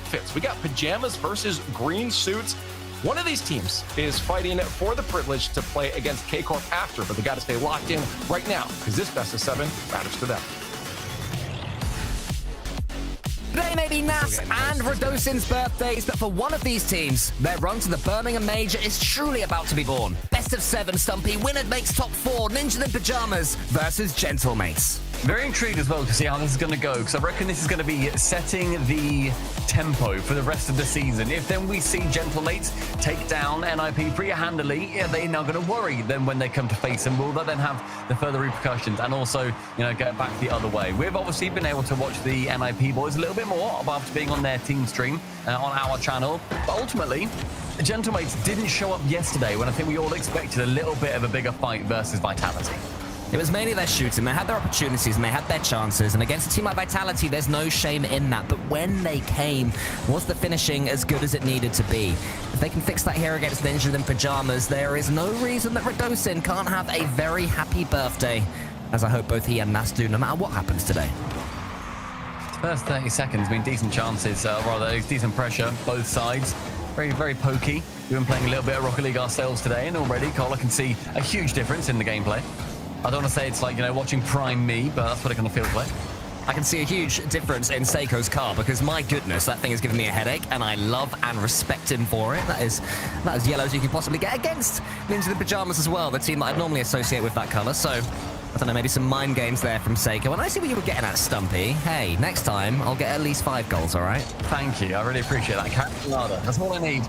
outfits. We got pajamas versus green suits. One of these teams is fighting for the privilege to play against K-Corp after, but they got to stay locked in right now because this best of 7 matters to them. Today may be Nas and Radosin's birthdays, but for one of these teams, their run to the Birmingham Major is truly about to be born. Best of 7, Stumpy. Winner makes top 4. Ninja in Pajamas versus Gentlemates. Very intrigued as well to see how this is going to go, because I reckon this is going to be setting the tempo for the rest of the season. If then we see Gentlemates take down NIP pretty handily, they're now going to worry then when they come to face them. Will that then have the further repercussions and also, get back the other way? We've obviously been able to watch the NIP boys a little bit more after being on their team stream on our channel, but ultimately, Gentlemates didn't show up yesterday when I think we all expected a little bit of a bigger fight versus Vitality. It was mainly their shooting. They had their opportunities and they had their chances. And against a team like Vitality, there's no shame in that. But when they came, was the finishing as good as it needed to be? If they can fix that here against Ninja in Pajamas, there is no reason that Radosin can't have a very happy birthday, as I hope both he and Nas do, no matter what happens today. First 30 seconds, decent chances, rather decent pressure, both sides. Very, very pokey. We've been playing a little bit of Rocket League ourselves today, and already Cole, I can see a huge difference in the gameplay. I don't want to say it's like, watching Prime me, but that's what it kind of feels like. I can see a huge difference in Seiko's car because, my goodness, that thing is giving me a headache, and I love and respect him for it. That is as yellow as you can possibly get against Ninja in Pajamas as well, the team that I'd normally associate with that colour. So, I don't know, maybe some mind games there from Seiko. And I see what you were getting at, Stumpy. Hey, next time, I'll get at least 5 goals, all right? Thank you. I really appreciate that. Canada. That's all I need.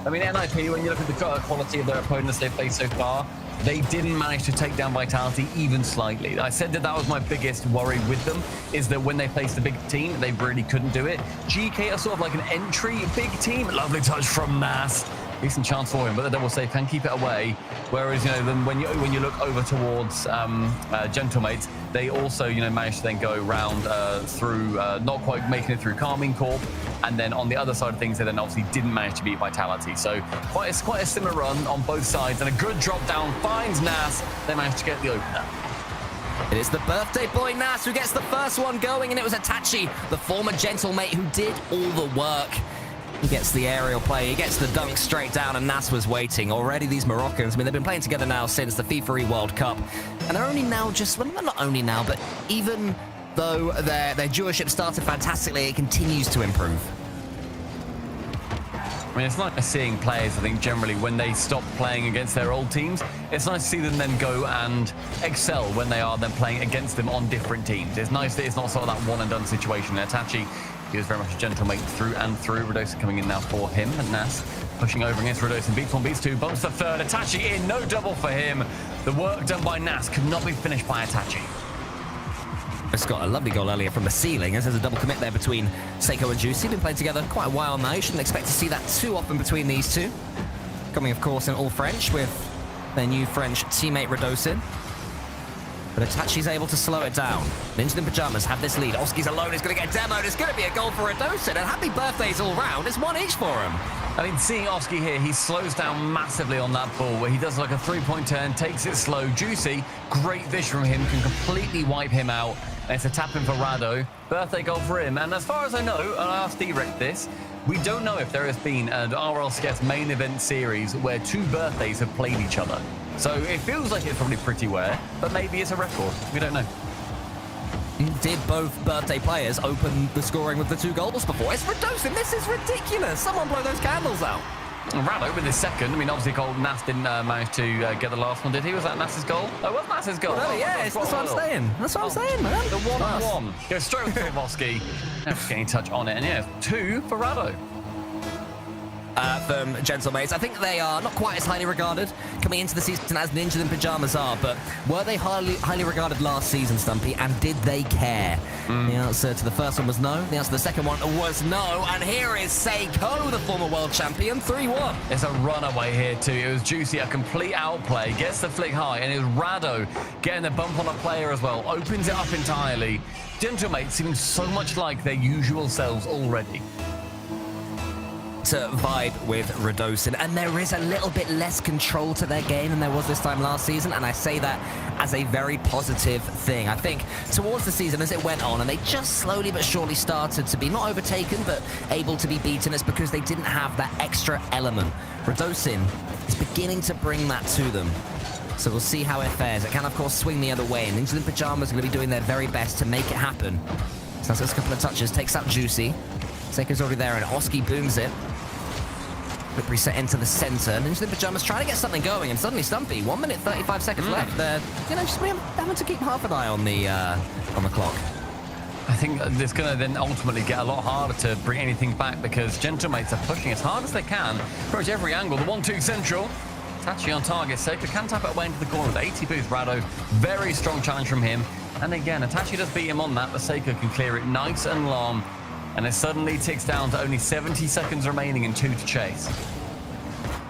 NIP, when you look at the quality of their opponents they've played so far, they didn't manage to take down Vitality even slightly. I said that was my biggest worry with them, is that when they faced the big team, they really couldn't do it. GK are sort of like an entry big team. Lovely touch from Nas. Decent chance for him, but the double save can keep it away. Whereas, then when you look over towards Gentlemates, they also, managed to then go around through, not quite making it through Carmine Corp, and then on the other side of things, they then obviously didn't manage to beat Vitality. So quite a similar run on both sides, and a good drop down finds Nas. They managed to get the opener. It is the birthday boy Nas who gets the first one going, and it was Itachi, the former Gentlemate, who did all the work. He gets the aerial play, he gets the dunk straight down, and Nas was waiting. Already these Moroccans, they've been playing together now since the FIFA World Cup, and they're only now not only now, but even though their duoship started fantastically, it continues to improve. It's nice seeing players, I think, generally, when they stop playing against their old teams, it's nice to see them then go and excel when they are then playing against them on different teams. It's nice that it's not sort of that one-and-done situation. Itachi, he was very much a Gentlemate through and through. Radosin coming in now for him, and Nas pushing over against Radosin. Beats 1, beats 2, bumps the third. Itachi in, no double for him. The work done by Nas could not be finished by Itachi. It's got a lovely goal earlier from the ceiling, as there's a double commit there between Seiko and Juicy. Been playing together quite a while now. You shouldn't expect to see that too often between these two. Coming, of course, in all French with their new French teammate Radosin. But Itachi's able to slow it down. Ninja in Pajamas have this lead. Oski's alone is going to get demoed. It's going to be a goal for Radosin, and happy birthdays all round. It's 1 each for him. Seeing Oski here, he slows down massively on that ball, where he does like a 3-point turn, takes it slow. Juicy, great vision from him, can completely wipe him out. And it's a tap-in for Rado. Birthday goal for him. And as far as I know, and I asked D-Rick this, we don't know if there has been an RLCS main event series where 2 birthdays have played each other. So it feels like it's probably pretty rare, but maybe it's a record. We don't know. Did both birthday players open the scoring with the 2 goals before? It's Radosin. This is ridiculous. Someone blow those candles out. Rado with his second. Obviously, Nas didn't manage to get the last one, did he? Was that Nas's goal? Oh, it was Nas's goal. Well, yes, that's what I'm saying. That's what I'm saying, man. The 1-1. Goes straight with Oski. Getting touch on it. And yeah, 2 for Rado. From Gentlemates. I think they are not quite as highly regarded coming into the season as Ninja in Pajamas are, but were they highly regarded last season, Stumpy, and did they care? The answer to the first one was no. The answer to the second one was no, and here is Seiko, the former world champion, 3-1. It's a runaway here too. It was Juicy, a complete outplay, gets the flick high, and it was Rado getting the bump on a player as well, opens it up entirely. Gentlemates seem so much like their usual selves already. to vibe with Radosin, and there is a little bit less control to their game than there was this time last season, and I say that as a very positive thing. I think towards the season as it went on, and they just slowly but surely started to be not overtaken, but able to be beaten, it's because they didn't have that extra element. Radosin is beginning to bring that to them. So we'll see how it fares. It can, of course, swing the other way, and Ninja in Pyjamas are going to be doing their very best to make it happen. So that's a couple of touches, takes out Juicy. Seiko's already there, and Oski booms it. Quick reset into the center. Ninja in Pyjamas trying to get something going, and suddenly Stumpy, 1 minute 35 seconds left. They're, you know, just having to keep half an eye on the clock. I think it's going to then ultimately get a lot harder to bring anything back because Gentlemates are pushing as hard as they can, approach every angle. The 1-2 central. Tachi on target. Seiko can tap it away into the corner with 80 boost. Rado, very strong challenge from him. And again, Itachi does beat him on that, but Seiko can clear it nice and long. And it suddenly ticks down to only 70 seconds remaining and 2 to chase.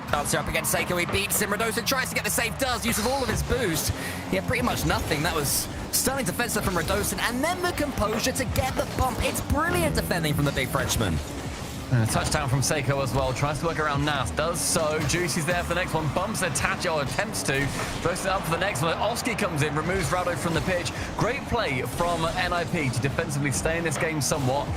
Dancer up against Seiko, he beats him. Radosin tries to get the save, does, uses all of his boost. Yeah, pretty much nothing. That was stunning defensive from Radosin, and then the composure to get the bump. It's brilliant defending from the big Frenchman. And a touchdown from Seiko as well. Tries to work around Nas. Does so. Juicy's there for the next one. Bumps Itachi, or attempts to. Throws it up for the next one. Oski comes in, removes Rado from the pitch. Great play from NIP to defensively stay in this game somewhat.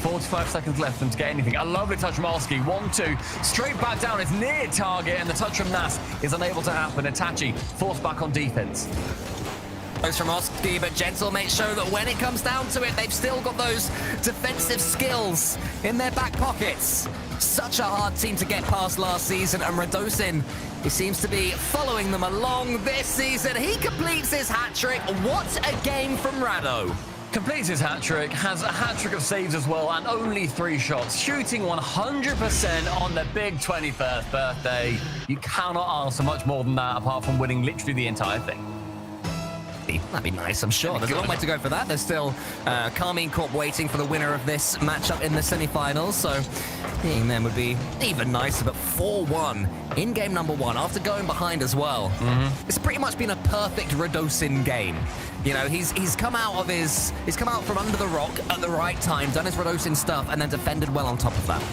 45 seconds left for them to get anything. A lovely touch from Oski. 1-2. Straight back down. It's near target, and the touch from Nas is unable to happen. Itachi forced back on defense. Goes from Oski, but Gentlemates show that when it comes down to it, they've still got those defensive skills in their back pockets. Such a hard team to get past last season, and Radosin, he seems to be following them along this season. He completes his hat-trick. What a game from Rado. Completes his hat-trick, has a hat-trick of saves as well, and only 3 shots. Shooting 100% on the big 21st birthday. You cannot ask for much more than that, apart from winning literally the entire thing. That'd be nice, I'm sure. There's a long way to go for that. There's still Carmine Corp waiting for the winner of this matchup in the semi-finals, so beating them would be even nicer. But 4-1 in game number 1 after going behind as well. It's pretty much been a perfect Radosin game. You know, he's come out from under the rock at the right time, done his Radosin stuff, and then defended well on top of that.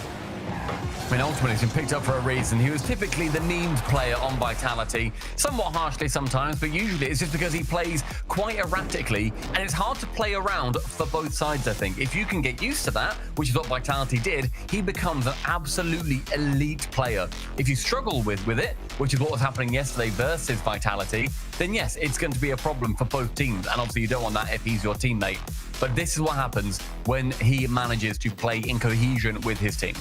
I mean, ultimately, he's been picked up for a reason. He was typically the memed player on Vitality, somewhat harshly sometimes, but usually it's just because he plays quite erratically, and it's hard to play around for both sides, I think. If you can get used to that, which is what Vitality did, he becomes an absolutely elite player. If you struggle with it, which is what was happening yesterday versus Vitality, then yes, it's going to be a problem for both teams, and obviously you don't want that if he's your teammate. But this is what happens when he manages to play in cohesion with his team.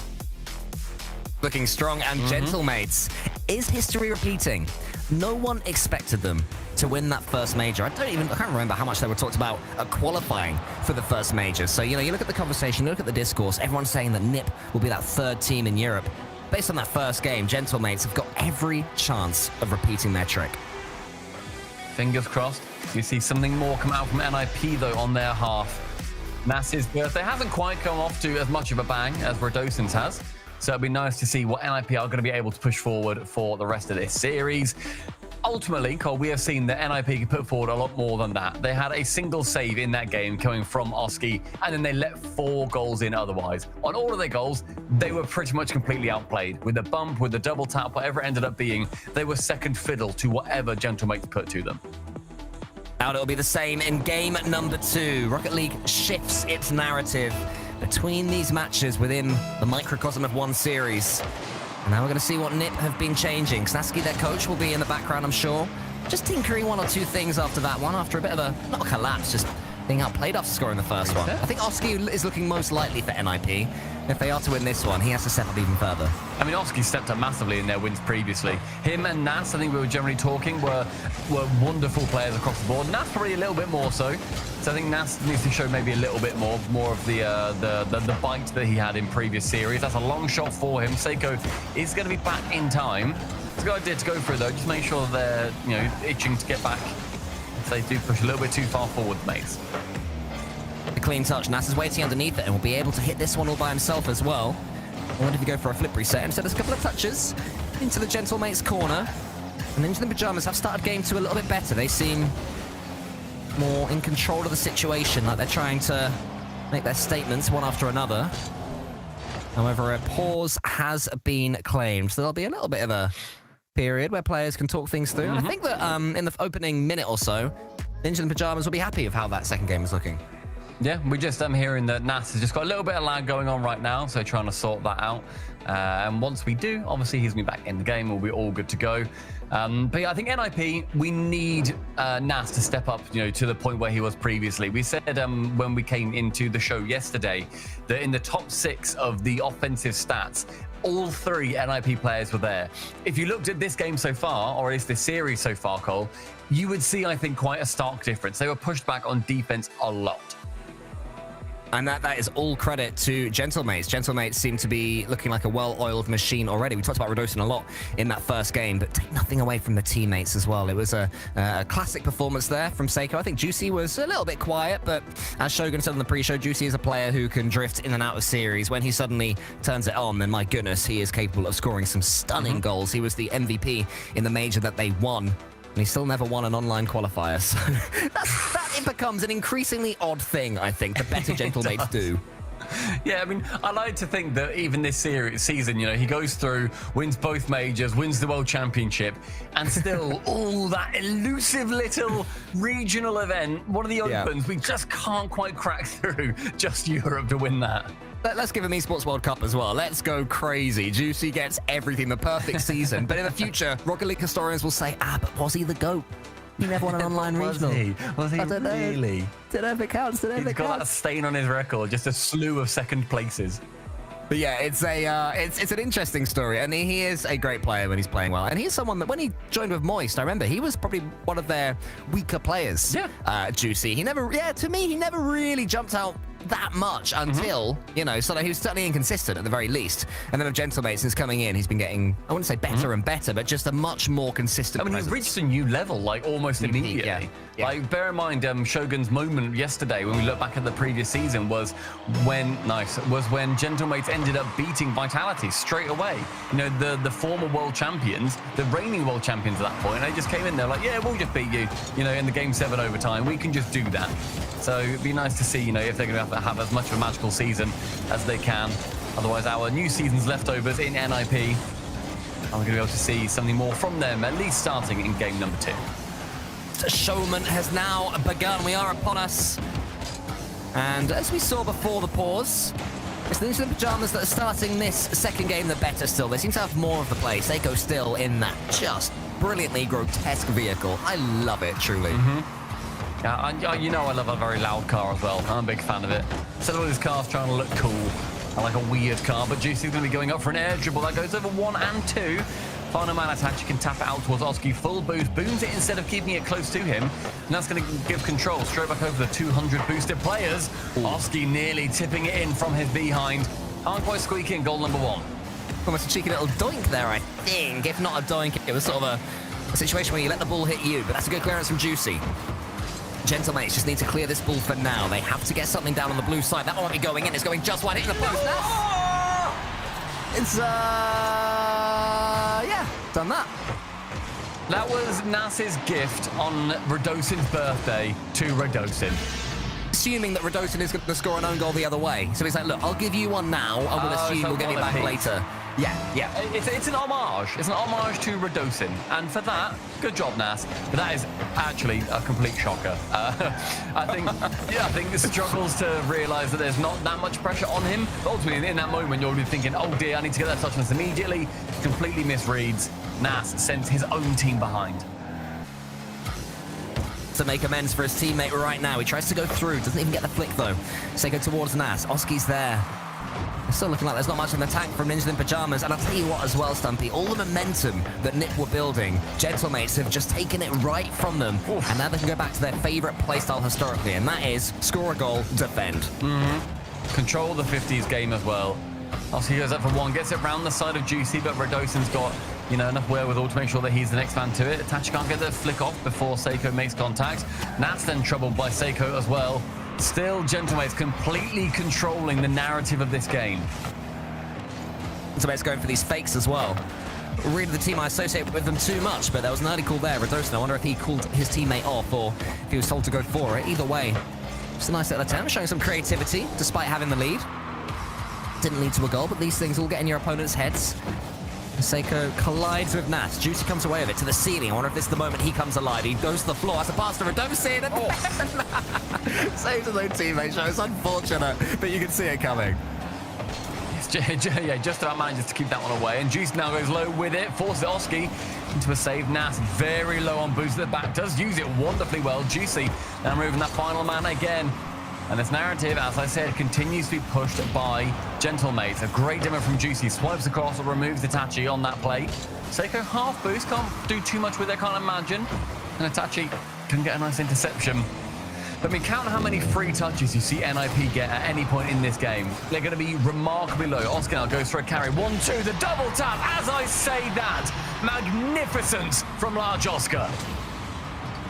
Looking strong and Gentlemates. Is history repeating? No one expected them to win that first major. I can't remember how much they were talked about at qualifying for the first major. So, you know, you look at the conversation, you look at the discourse, everyone's saying that NIP will be that 3rd team in Europe. Based on that first game, Gentlemates have got every chance of repeating their trick. Fingers crossed. You see something more come out from NIP, though, on their half. Nas's birthday hasn't quite come off to as much of a bang as Radosin's has. So it'll be nice to see what NIP are going to be able to push forward for the rest of this series. Ultimately, Cole, we have seen that NIP can put forward a lot more than that. They had a single save in that game coming from Oski, and then they let 4 goals in otherwise. On all of their goals, they were pretty much completely outplayed. With the bump, with the double tap, whatever it ended up being, they were second fiddle to whatever Gentlemates put to them. Now it'll be the same in game number 2. Rocket League shifts its narrative between these matches within the microcosm of one series. And now we're going to see what NIP have been changing. Snaski, their coach, will be in the background, I'm sure. Just tinkering 1 or 2 things after that one, after a bit of a, not a collapse, just being outplayed after scoring the first one. I think Oski is looking most likely for NIP. If they are to win this one, he has to step up even further. I mean, Oski stepped up massively in their wins previously. Him and Nas, I think we were generally talking, were wonderful players across the board. Nas probably a little bit more so. So I think Nas needs to show maybe a little bit more of the bite that he had in previous series. That's a long shot for him. Seiko is going to be back in time. It's a good idea to go for it, though. Just make sure they're, you know, itching to get back. If they do push a little bit too far forward, mates. A clean touch. Nas is waiting underneath it and will be able to hit this one all by himself as well. I wonder if you go for a flip reset. Instead, there's a couple of touches into the Gentlemates corner. And Ninja in Pyjamas have started game 2 a little bit better. They seem more in control of the situation, like they're trying to make their statements one after another. However, a pause has been claimed, so there'll be a little bit of a period where players can talk things through. I think that in the opening minute or so, Ninja in Pyjamas will be happy with how that second game is looking. Yeah, we just hearing that Nas has just got a little bit of lag going on right now, so trying to sort that out. And once we do, obviously he's going to be back in the game. We'll be all good to go. But yeah, I think NIP, we need Nas to step up, to the point where he was previously. We said when we came into the show yesterday that in the top 6 of the offensive stats, all 3 NIP players were there. If you looked at this game so far, or at least this series so far, Cole, you would see, I think, quite a stark difference. They were pushed back on defense a lot. And that is all credit to Gentlemates. Gentlemates seem to be looking like a well-oiled machine already. We talked about Radosin a lot in that first game, but take nothing away from the teammates as well. It was a classic performance there from Seiko. I think Juicy was a little bit quiet, but as Shogun said on the pre-show, Juicy is a player who can drift in and out of series. When he suddenly turns it on, then my goodness, he is capable of scoring some stunning goals. He was the MVP in the major that they won. And he still never won an online qualifier, so it becomes an increasingly odd thing, I think, the better Gentlemates do. Yeah, I mean, I like to think that even this season, he goes through, wins both majors, wins the World Championship, and still all that elusive little regional event, one of the opens, we just can't quite crack through just Europe to win that. Let's give him Esports World Cup as well. Let's go crazy. Juicy gets everything, the perfect season. But in the future, Rocket League historians will say, but was he the GOAT? He never won an online regional. Was he I don't really? Know. Don't know if it counts. He's got that stain on his record, just a slew of second places. But yeah, it's an interesting story, and he is a great player when he's playing well. And he's someone that when he joined with Moist, I remember he was probably one of their weaker players. Yeah. Juicy. To me, he never really jumped out that much until, so he was certainly inconsistent at the very least. And then with Gentlemates, since coming in, he's been getting, I wouldn't say better and better, but just a much more consistent presence. He's reached a new level, almost immediately. Yeah. Bear in mind, Shogun's moment yesterday, when we look back at the previous season, was when Gentlemates ended up beating Vitality straight away. The former world champions, the reigning world champions at that point, they just came in there like, yeah, we'll just beat you, in the Game 7 overtime. We can just do that. So it'd be nice to see, if they're going to have as much of a magical season as they can. Otherwise, our new season's leftovers in NIP, are going to be able to see something more from them, at least starting in game number 2. The showman has now begun. We are upon us. And as we saw before the pause, it's the Ninja in Pyjamas that are starting this second game the better still. They seem to have more of the play. Seiko still in that just brilliantly grotesque vehicle. I love it, truly. Yeah, I love a very loud car as well. I'm a big fan of it. Instead of all these cars trying to look cool, I like a weird car, but Juicy's going to be going up for an air dribble. That goes over 1 and 2. Final man attach, you can tap it out towards Oski. Full boost, booms it instead of keeping it close to him. And that's going to give control straight back over the 200 boosted players. Oski nearly tipping it in from his behind. Can't quite squeak in, goal number 1. Almost a cheeky little doink there, I think. If not a doink, it was sort of a situation where you let the ball hit you, but that's a good clearance from Juicy. Gentlemates just need to clear this ball for now. They have to get something down on the blue side. That one won't be going in. It's going just wide, hitting the post. It's, done that. That was Nas's gift on Radosin's birthday to Radosin. Assuming that Radosin is going to score an own goal the other way. So he's like, look, I'll give you one now. I will assume you'll get me back later. Yeah. It's an homage. It's an homage to Radosin. And for that, good job, Nas. But that is actually a complete shocker. I think this struggles to realise that there's not that much pressure on him. But ultimately, in that moment, you'll be thinking, oh dear, I need to get that touchness immediately. Completely misreads. Nas sends his own team behind. To make amends for his teammate right now. He tries to go through. Doesn't even get the flick, though. Seiko towards Nas. Oski's there. It's still looking like there's not much in the tank from Ninja in Pyjamas. And I'll tell you what as well, Stumpy, all the momentum that NIP were building, Gentlemates have just taken it right from them. Oof. And now they can go back to their favourite playstyle historically, and that is score a goal, defend. Control the 50s game as well. Oski goes up for 1, gets it round the side of Juicy, but Radosin's got enough wherewithal to make sure that he's the next man to it. Tachi can't get the flick off before Seiko makes contact. Nat's then troubled by Seiko as well. Still, Gentlemates completely controlling the narrative of this game. Gentlemates going for these fakes as well. Really, the team I associate with them too much, but there was an early call there. Radosin, I wonder if he called his teammate off or if he was told to go for it. Either way, just a nice little attempt, showing some creativity despite having the lead. Didn't lead to a goal, but these things all get in your opponent's heads. Seiko collides with Nas. Juicy comes away with it to the ceiling. I wonder if this is the moment he comes alive. He goes to the floor, has a pass to Radosin, and saves his own teammate. So it's unfortunate, but you can see it coming. Yeah, just about manages to keep that one away. And Juice now goes low with it, forces Oski into a save. Nas very low on boost at the back, does use it wonderfully well. Juicy now moving that final man again. And this narrative, as I said, continues to be pushed by Gentlemates. A great demo from Juicy. Swipes across or removes Itachi on that play. Seiko half boost, can't do too much with it, can't imagine. And Itachi can get a nice interception. But I mean, count how many free touches you see NIP get at any point in this game. They're going to be remarkably low. Oscar now goes for a carry. 1-2, the double tap. As I say that, magnificent from Large Oscar.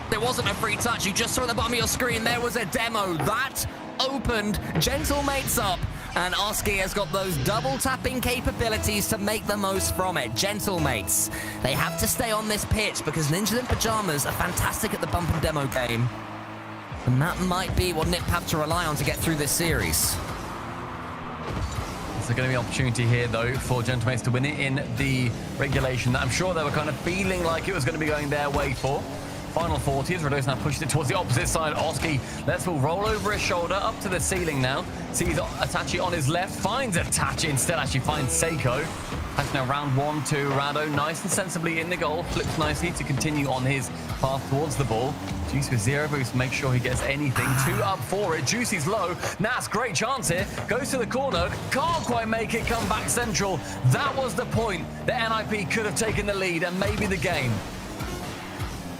There wasn't a free touch. You just saw at the bottom of your screen, there was a demo. That opened Gentlemates up. And Oski has got those double tapping capabilities to make the most from it. Gentlemates, they have to stay on this pitch because Ninjas in Pajamas are fantastic at the bump and demo game. And that might be what NIP have to rely on to get through this series. There's going to be an opportunity here, though, for Gentlemates to win it in the regulation that I'm sure they were kind of feeling like it was going to be going their way for. Final 40s, Rados now pushes it towards the opposite side. Oski lets will roll over his shoulder up to the ceiling now. Sees Itachi on his left, finds Itachi instead, actually finds Seiko. That's now round 1-2. Rado nice and sensibly in the goal, flips nicely to continue on his path towards the ball. Juicy with zero boost, make sure he gets anything. 2 up for it. Juicy's low. Nas, great chance here. Goes to the corner. Can't quite make it. Come back central. That was the point that NIP could have taken the lead and maybe the game.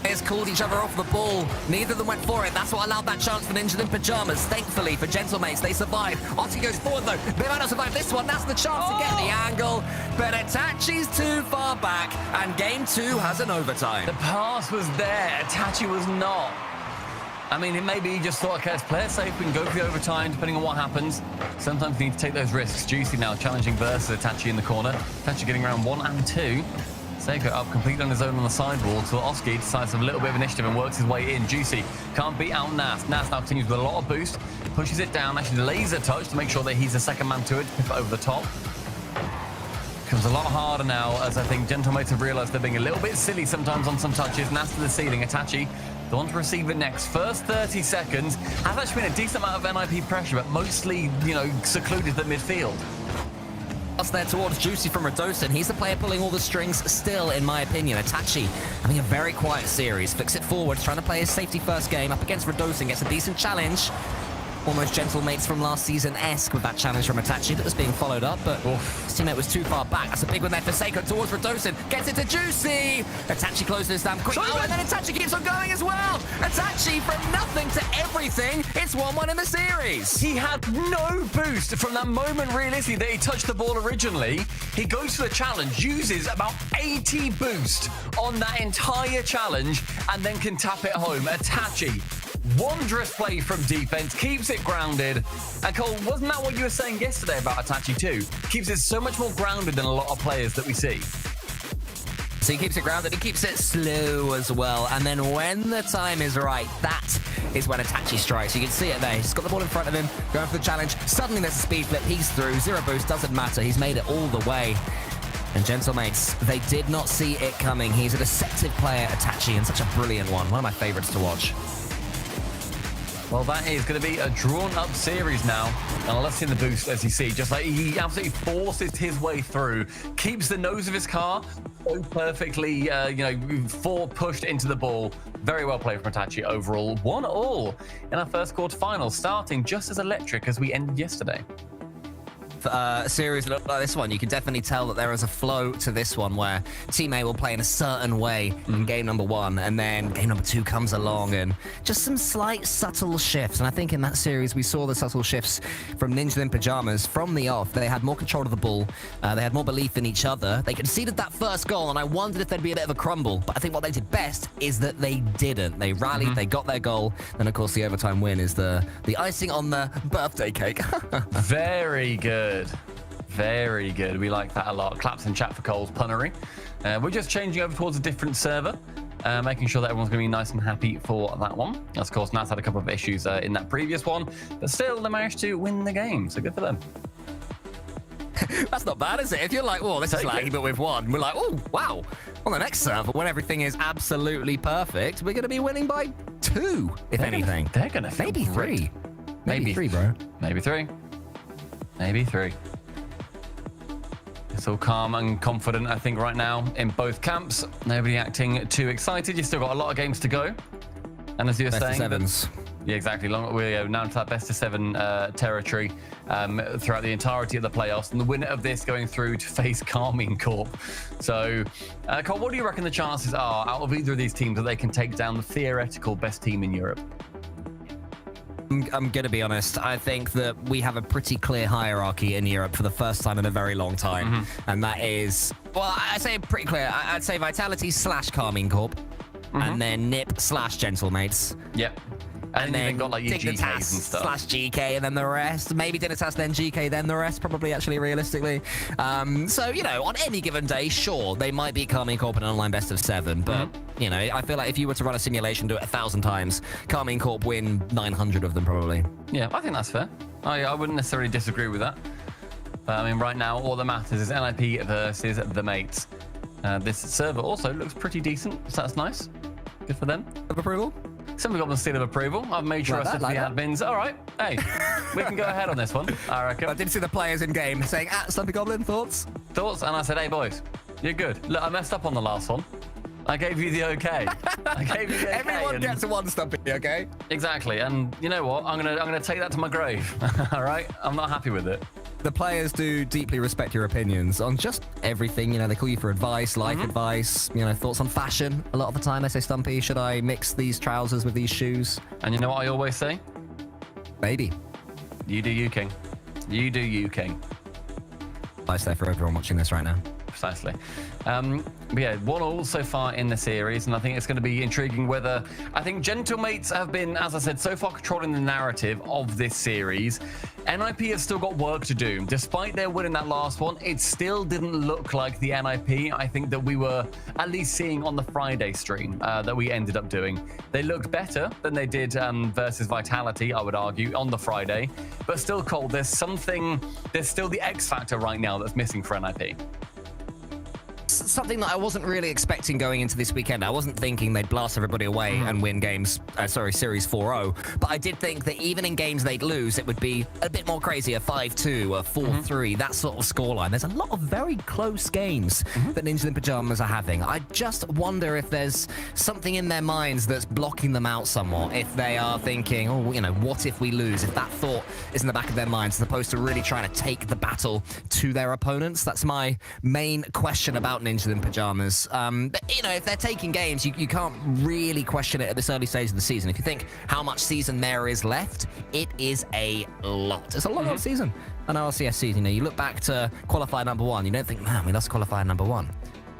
Players called each other off the ball. Neither of them went for it. That's what allowed that chance for Ninjas in Pajamas. Thankfully for Gentlemates, they survived. Oski goes forward though. They might not survive this one. That's the chance to get the angle. But Itachi's too far back, and game 2 has an overtime. The pass was there. Itachi was not. I mean, maybe he just thought, okay, let's play it safe. We can go for the overtime, depending on what happens. Sometimes you need to take those risks. Juicy now challenging versus Itachi in the corner. Itachi getting around 1 and 2. Seiko up completely on his own on the sidewall, so Oski decides a little bit of initiative and works his way in. Juicy can't beat out Nas. Nas now continues with a lot of boost, pushes it down, actually laser touch to make sure that he's the second man to it, to pick it over the top. Becomes a lot harder now, as I think Gentlemates have realised they're being a little bit silly sometimes on some touches. Nas to the ceiling, Itachi, the one to receive it next. First 30 seconds has actually been a decent amount of NIP pressure, but mostly, you know, secluded the midfield. There towards Juicy from Radosin. He's the player pulling all the strings still, in my opinion. Itachi having a very quiet series. Flicks it forward, trying to play his safety first game up against Radosin. Gets a decent challenge. Almost Gentlemates from last season-esque with that challenge from Itachi that was being followed up, but his teammate was too far back. That's a big one there for Seiko towards Radosin. Gets it to Juicy. Itachi closes down quick. Oh, and then Itachi keeps on going as well. Itachi from nothing to everything. It's 1-1 in the series. He had no boost from that moment, realistically, that he touched the ball originally. He goes for the challenge, uses about 80 boost on that entire challenge, and then can tap it home. Itachi, wondrous play from defense, keeps it grounded. And Cole, wasn't that what you were saying yesterday about Itachi too? Keeps it so much more grounded than a lot of players that we see. So he keeps it grounded, he keeps it slow as well. And then when the time is right, that is when Itachi strikes. You can see it there. He's got the ball in front of him, going for the challenge. Suddenly there's a speed flip. He's through. Zero boost, doesn't matter. He's made it all the way. And Gentlemates, they did not see it coming. He's a deceptive player, Itachi, and such a brilliant one. One of my favorites to watch. Well, that is going to be a drawn-up series now. And let's see the boost, as you see. Just like he absolutely forces his way through. Keeps the nose of his car so perfectly, pushed into the ball. Very well played from Itachi overall. 1-1 in our first quarterfinal, starting just as electric as we ended yesterday. Series look like this one, you can definitely tell that there is a flow to this one where Team A will play in a certain way in game number 1, and then game number 2 comes along and just some slight subtle shifts. And I think in that series we saw the subtle shifts from Ninjas in Pajamas from the off. They had more control of the ball, they had more belief in each other. They conceded that first goal and I wondered if there'd be a bit of a crumble, but I think what they did best is that they didn't. They rallied, they got their goal, and of course the overtime win is the icing on the birthday cake. Very good. Very good. We like that a lot. Claps in chat for Cole's punnery. We're just changing over towards a different server, making sure that everyone's going to be nice and happy for that one. Of course, Nats had a couple of issues in that previous one, but still they managed to win the game, so good for them. That's not bad, is it? If you're like, oh, this is laggy, but we've won, we're like, oh, wow. On the next server, when everything is absolutely perfect, we're going to be winning by 2, if anything. They're going to maybe great. 3. Maybe 3, bro. Maybe 3. Maybe 3. It's all calm and confident, I think, right now in both camps. Nobody acting too excited. You've still got a lot of games to go. And as you were saying... Best of 7s. Yeah, exactly. We're now into that best of 7 territory throughout the entirety of the playoffs. And the winner of this going through to face Carmine Corp. So, Cole, what do you reckon the chances are out of either of these teams that they can take down the theoretical best team in Europe? I'm going to be honest. I think that we have a pretty clear hierarchy in Europe for the first time in a very long time. And that is, well, I say pretty clear. I'd say Vitality / Carmine Corp. And then NIP / Gentlemates. Yep. And then got like your GKs and stuff. / GK, and then the rest. Maybe Dignitas, then GK, then the rest, probably, actually, realistically. So, you know, on any given day, sure, they might beat Carmine Corp in an online best of 7, but, you know, I feel like if you were to run a simulation, do it 1,000 times, Carmine Corp win 900 of them, probably. Yeah, I think that's fair. I wouldn't necessarily disagree with that. But, I mean, right now, all that matters is NIP versus the mates. This server also looks pretty decent, so that's nice. Good for them. Of approval? Some have got the seal of approval. I've made sure I said to the admins, all right, hey, we can go ahead on this one, I reckon. I did see the players in game saying, Stumpy Goblin, thoughts? Thoughts? And I said, hey, boys, you're good. Look, I messed up on the last one. I gave you the okay. I gave you the okay. Everyone gets one, Stumpy, okay? Exactly. And you know what? I'm gonna take that to my grave. All right? I'm not happy with it. The players do deeply respect your opinions on just everything. You know, they call you for advice, life advice, you know, thoughts on fashion. A lot of the time they say, Stumpy, should I mix these trousers with these shoes? And you know what I always say? Maybe. You do you, King. You do you, King. Nice there for everyone watching this right now. Precisely. But yeah, 1-1 so far in the series, and I think it's going to be intriguing whether... I think Gentlemates have been, as I said, so far controlling the narrative of this series. NIP have still got work to do. Despite their win in that last one, it still didn't look like the NIP I think that we were at least seeing on the Friday stream that we ended up doing. They looked better than they did versus Vitality, I would argue, on the Friday. But still, Cole, there's still the X factor right now that's missing for NIP. Something that I wasn't really expecting going into this weekend. I wasn't thinking they'd blast everybody away and win games, series 4-0. But I did think that even in games they'd lose, it would be a bit more crazy, a 5-2, a 4-3, that sort of scoreline. There's a lot of very close games that Ninjas in Pajamas are having. I just wonder if there's something in their minds that's blocking them out somewhat. If they are thinking, oh, you know, what if we lose? If that thought is in the back of their minds, as opposed to really trying to take the battle to their opponents. That's my main question about Ninjas in Pajamas. But, you know, if they're taking games, you can't really question it at this early stage of the season. If you think how much season there is left, it is a lot. It's a lot of season. An RLCS season, you know, you look back to qualifier number 1, you don't think, man, we lost qualifier number 1.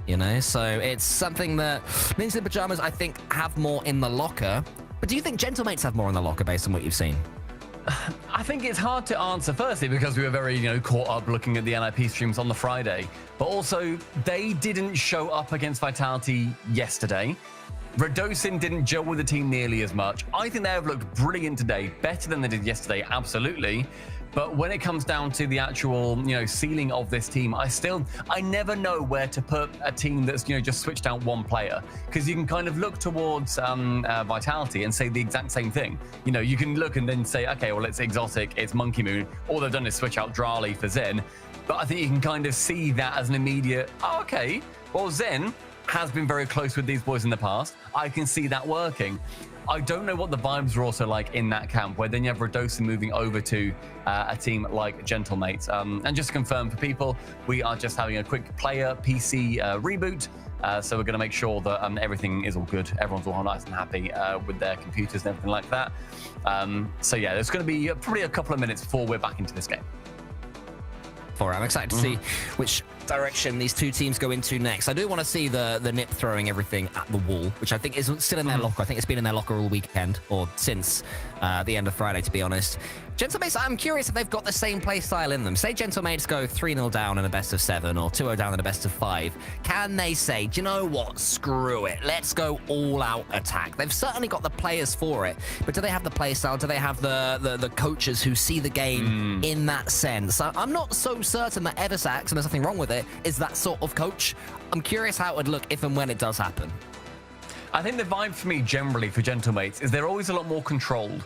You know, so it's something that Ninjas in Pajamas, I think, have more in the locker. But do you think Gentlemates have more in the locker based on what you've seen? I think it's hard to answer, firstly, because we were very, you know, caught up looking at the NIP streams on the Friday. But also, they didn't show up against Vitality yesterday. Radosin didn't gel with the team nearly as much. I think they have looked brilliant today, better than they did yesterday, absolutely. But when it comes down to the actual, you know, ceiling of this team, I never know where to put a team that's, you know, just switched out one player. Because you can kind of look towards Vitality and say the exact same thing. You know, you can look and then say, okay, well, it's Exotic, it's Monkey Moon. All they've done is switch out Drali for Zen. But I think you can kind of see that as an immediate, oh, okay, well, Zen has been very close with these boys in the past. I can see that working. I don't know what the vibes are also like in that camp, where then you have Radosin moving over to a team like Gentlemates. And just to confirm for people, we are just having a quick player PC reboot. So we're going to make sure that everything is all good. Everyone's all nice and happy with their computers and everything like that. So yeah, there's going to be probably a couple of minutes before we're back into this game. I'm excited to see which direction these two teams go into next. I do want to see the NIP throwing everything at the wall, which I think is still in their locker. I think it's been in their locker all weekend, or since the end of Friday, to be honest. Gentlemates, I'm curious if they've got the same play style in them. Say Gentlemates go 3-0 down in a best of 7 or 2-0 down in a best of 5. Can they say, do you know what? Screw it. Let's go all-out attack. They've certainly got the players for it, but do they have the play style? Do they have the coaches who see the game in that sense? I'm not so certain that Eversax, and there's nothing wrong with it, is that sort of coach. I'm curious how it would look if and when it does happen. I think the vibe for me generally for Gentlemates is they're always a lot more controlled.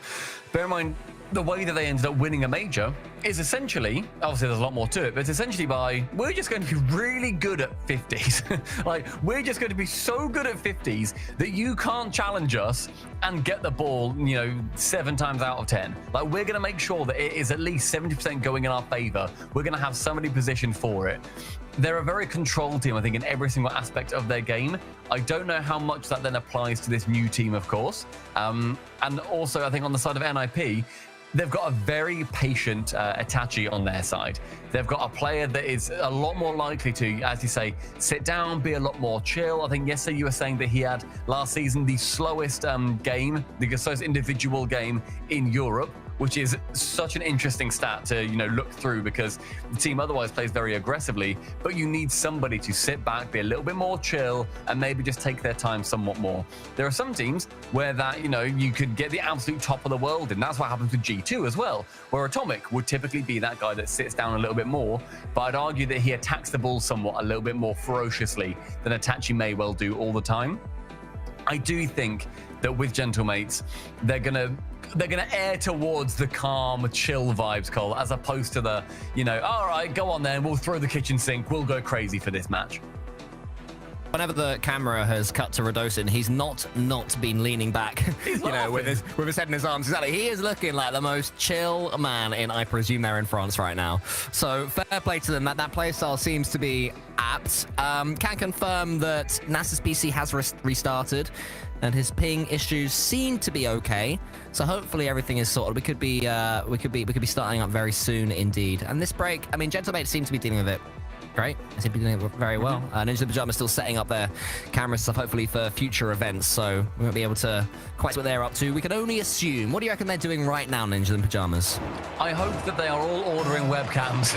Bear in mind, the way that they ended up winning a major is essentially, obviously there's a lot more to it, but it's essentially by, we're just going to be really good at 50s. Like, we're just going to be so good at 50s that you can't challenge us and get the ball, 7 times out of 10. Like, we're going to make sure that it is at least 70% going in our favor. We're going to have somebody positioned for it. They're a very controlled team, I think, in every single aspect of their game. I don't know how much that then applies to this new team, of course. And also, I think on the side of NIP, they've got a very patient Itachi on their side. They've got a player that is a lot more likely to, as you say, sit down, be a lot more chill. I think yesterday you were saying that he had last season the slowest game, the slowest individual game in Europe, which is such an interesting stat to look through, because the team otherwise plays very aggressively, but you need somebody to sit back, be a little bit more chill, and maybe just take their time somewhat more. There are some teams where that you could get the absolute top of the world, and that's what happens with G2 as well, where Atomic would typically be that guy that sits down a little bit more, but I'd argue that he attacks the ball somewhat a little bit more ferociously than Itachi may well do all the time. I do think that with Gentlemates, they're gonna err towards the calm, chill vibes, Cole, as opposed to the, all right, go on then, we'll throw the kitchen sink, we'll go crazy for this match. Whenever the camera has cut to Radosin, he's not been leaning back, with his head in his arms. Exactly, he is looking like the most chill man in, I presume they're in France right now. So fair play to them. That play style seems to be apt. Can confirm that Nasus PC has restarted, and his ping issues seem to be okay. So hopefully everything is sorted. We could be starting up very soon indeed. And this break, I mean, Gentlemates seem to be dealing with it great. They seem to be doing it very well. Ninja the Pajama still setting up their cameras stuff, hopefully for future events, so we won't be able to quite see what they're up to. We can only assume. What do you reckon they're doing right now, Ninja the Pajamas? I hope that they are all ordering webcams.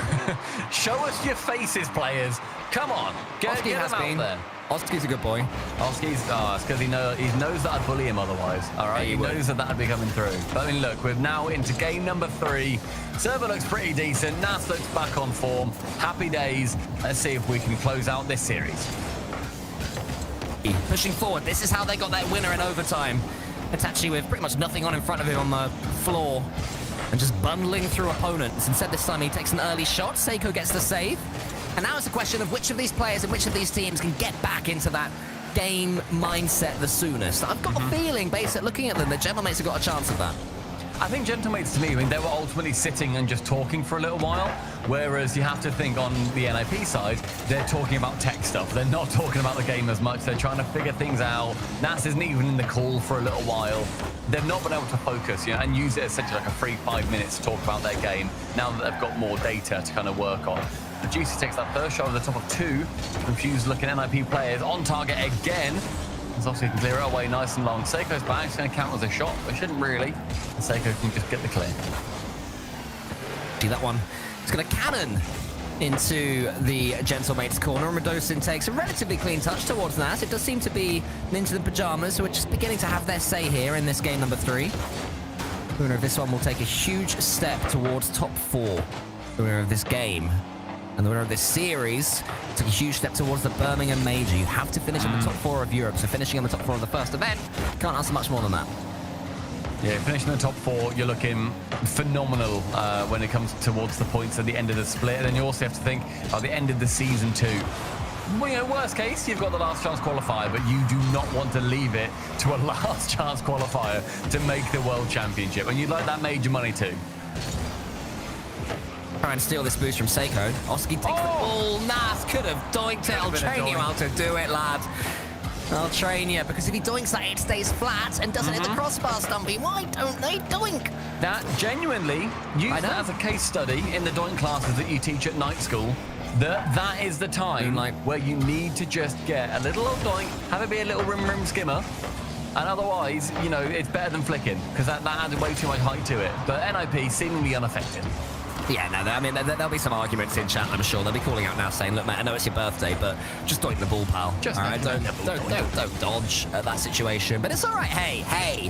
Show us your faces, players. Come on, get them out there. Oski's a good boy. Oski's, it's because he knows that I'd bully him otherwise. All right, he knows that would be coming through. But I mean, look, we're now into game number 3. Server looks pretty decent. Nas looks back on form. Happy days. Let's see if we can close out this series. Pushing forward. This is how they got that winner in overtime. Itachi with pretty much nothing on in front of him on the floor and just bundling through opponents. Instead, this time he takes an early shot. Seiko gets the save. And now it's a question of which of these players and which of these teams can get back into that game mindset the soonest. I've got a feeling, based at looking at them, that Gentlemates have got a chance of that. I think Gentlemates, to me, they were ultimately sitting and just talking for a little while, whereas you have to think on the NIP side, they're talking about tech stuff. They're not talking about the game as much. They're trying to figure things out. Nas isn't even in the call for a little while. They've not been able to focus, and use it essentially like a free 5 minutes to talk about their game, now that they've got more data to kind of work on. The Juicy takes that first shot over the top of 2 confused looking NIP players on target again. As obviously can clear it away nice and long. Seiko's back, it's going to count as a shot, but shouldn't really. And Seiko can just get the clear. See that one? It's going to cannon into the Gentlemates corner, and Radosin takes a relatively clean touch towards Nas. It does seem to be Ninja the Pajamas who are just beginning to have their say here in this game number 3. The winner of this one will take a huge step towards top 4. The winner of this game and the winner of this series took a huge step towards the Birmingham Major. You have to finish in the top 4 of Europe, so finishing in the top 4 of the first event, can't ask much more than that. Yeah, finishing in the top 4, you're looking phenomenal when it comes towards the points at the end of the split. And then you also have to think at the end of the season too. Well, worst case, you've got the last chance qualifier, but you do not want to leave it to a last chance qualifier to make the World Championship. And you'd like that major money too. Try and steal this boost from Seiko. Oski takes the ball. Nas could have doinked it. I'll train you how to do it, lad. I'll train you, because if he doinks that, it stays flat and doesn't hit the crossbar, Stumpy. Why don't they doink? That genuinely, use that as a case study in the doink classes that you teach at night school. That is the time where you need to just get a little old doink, have it be a little rim skimmer, And otherwise, you know, it's better than flicking because that added way too much height to it. But NIP seemingly unaffected. Yeah, no, I mean, there'll be some arguments in chat, I'm sure. They'll be calling out now saying, look, mate, I know it's your birthday, but just doink the ball, pal. Just all right, don't dodge at that situation. But it's all right. Hey,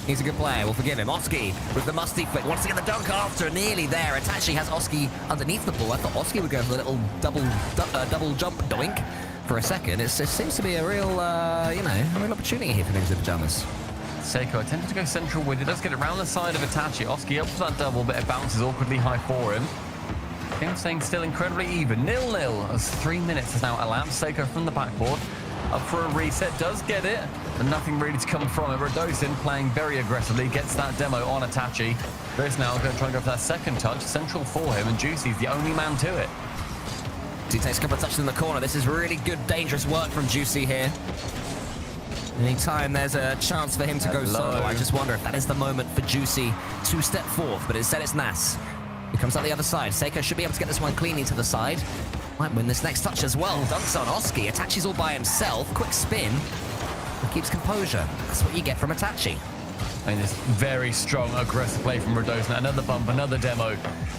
he's a good player. We'll forgive him. Oski with the musty flick. Wants to get the dunk after. Nearly there. It actually has Oski underneath the ball. I thought Oski would go for the little double jump doink for a second. It seems to be a real, a real opportunity here for Ninja in Pyjamas. Seiko attempted to go central with it. Does get it around the side of Itachi. Oski up for that double, but it bounces awkwardly high for him. Game staying still incredibly even. 0-0 as 3 minutes has now elapsed. Seiko from the backboard. Up for a reset. Does get it, but nothing really to come from it. Radosin playing very aggressively. Gets that demo on Itachi. Chris now going to try and go for that second touch. Central for him, and Juicy's the only man to it. He takes a couple of touches in the corner. This is really good, dangerous work from Juicy here. Anytime there's a chance for him to go solo, I just wonder if that is the moment for Juicy to step forth. But instead it's Nas. He comes out the other side. Seiko should be able to get this one cleanly to the side. Might win this next touch as well. Dunks on Oski. Itachi's all by himself. Quick spin. He keeps composure. That's what you get from Itachi. I mean, this very strong, aggressive play from Radosin. Another bump, another demo.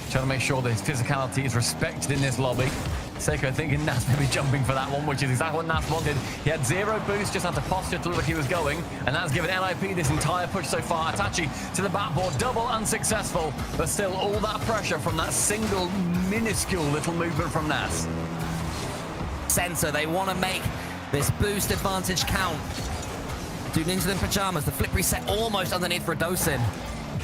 Trying to make sure that his physicality is respected in this lobby. Seiko thinking Nas may be jumping for that one, which is exactly what Nas wanted. He had 0 boost, just had to posture to look like he was going, and that's given NIP this entire push so far. Itachi to the backboard, double unsuccessful, but still all that pressure from that single minuscule little movement from Nas. Center, they want to make this boost advantage count. Do Ninja in Pyjamas, the flip reset almost underneath Radosin.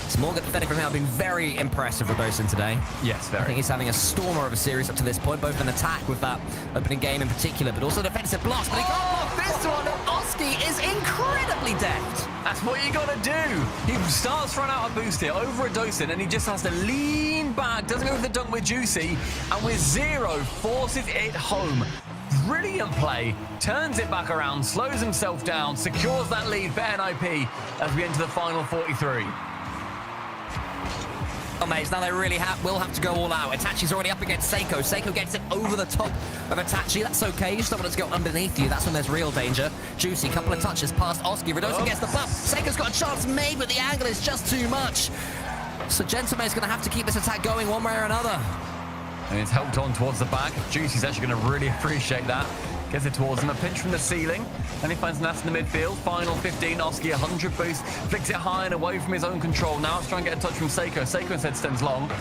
It's more good defending from him. I've been very impressed with Radosin today. Yes, very. I think he's having a stormer of a series up to this point, both in attack with that opening game in particular, but also defensive blocks. But he can't block this one. Oski is incredibly deft. That's what you gotta do. He starts throwing out a boost here over Radosin, and he just has to lean back, doesn't go with the dunk with Juicy, and with 0, forces it home. Brilliant play, turns it back around, slows himself down, secures that lead for NIP as we enter the final 43. Oh, mates, now they really will have to go all out. Itachi's already up against Seiko. Seiko gets it over the top of Itachi. That's okay. You just don't want it to go underneath you. That's when there's real danger. Juicy, couple of touches past Oski. Radosin gets the bump. Seiko's got a chance made, but the angle is just too much. So Gentleman's going to have to keep this attack going one way or another. And it's helped on towards the back. Juicy's actually going to really appreciate that. Gets it towards him, a pinch from the ceiling. And he finds Nas in the midfield. Final 15, Oski 100 boost. Flicks it high and away from his own control. Now let's try and get a touch from Seiko. Seiko instead stands long.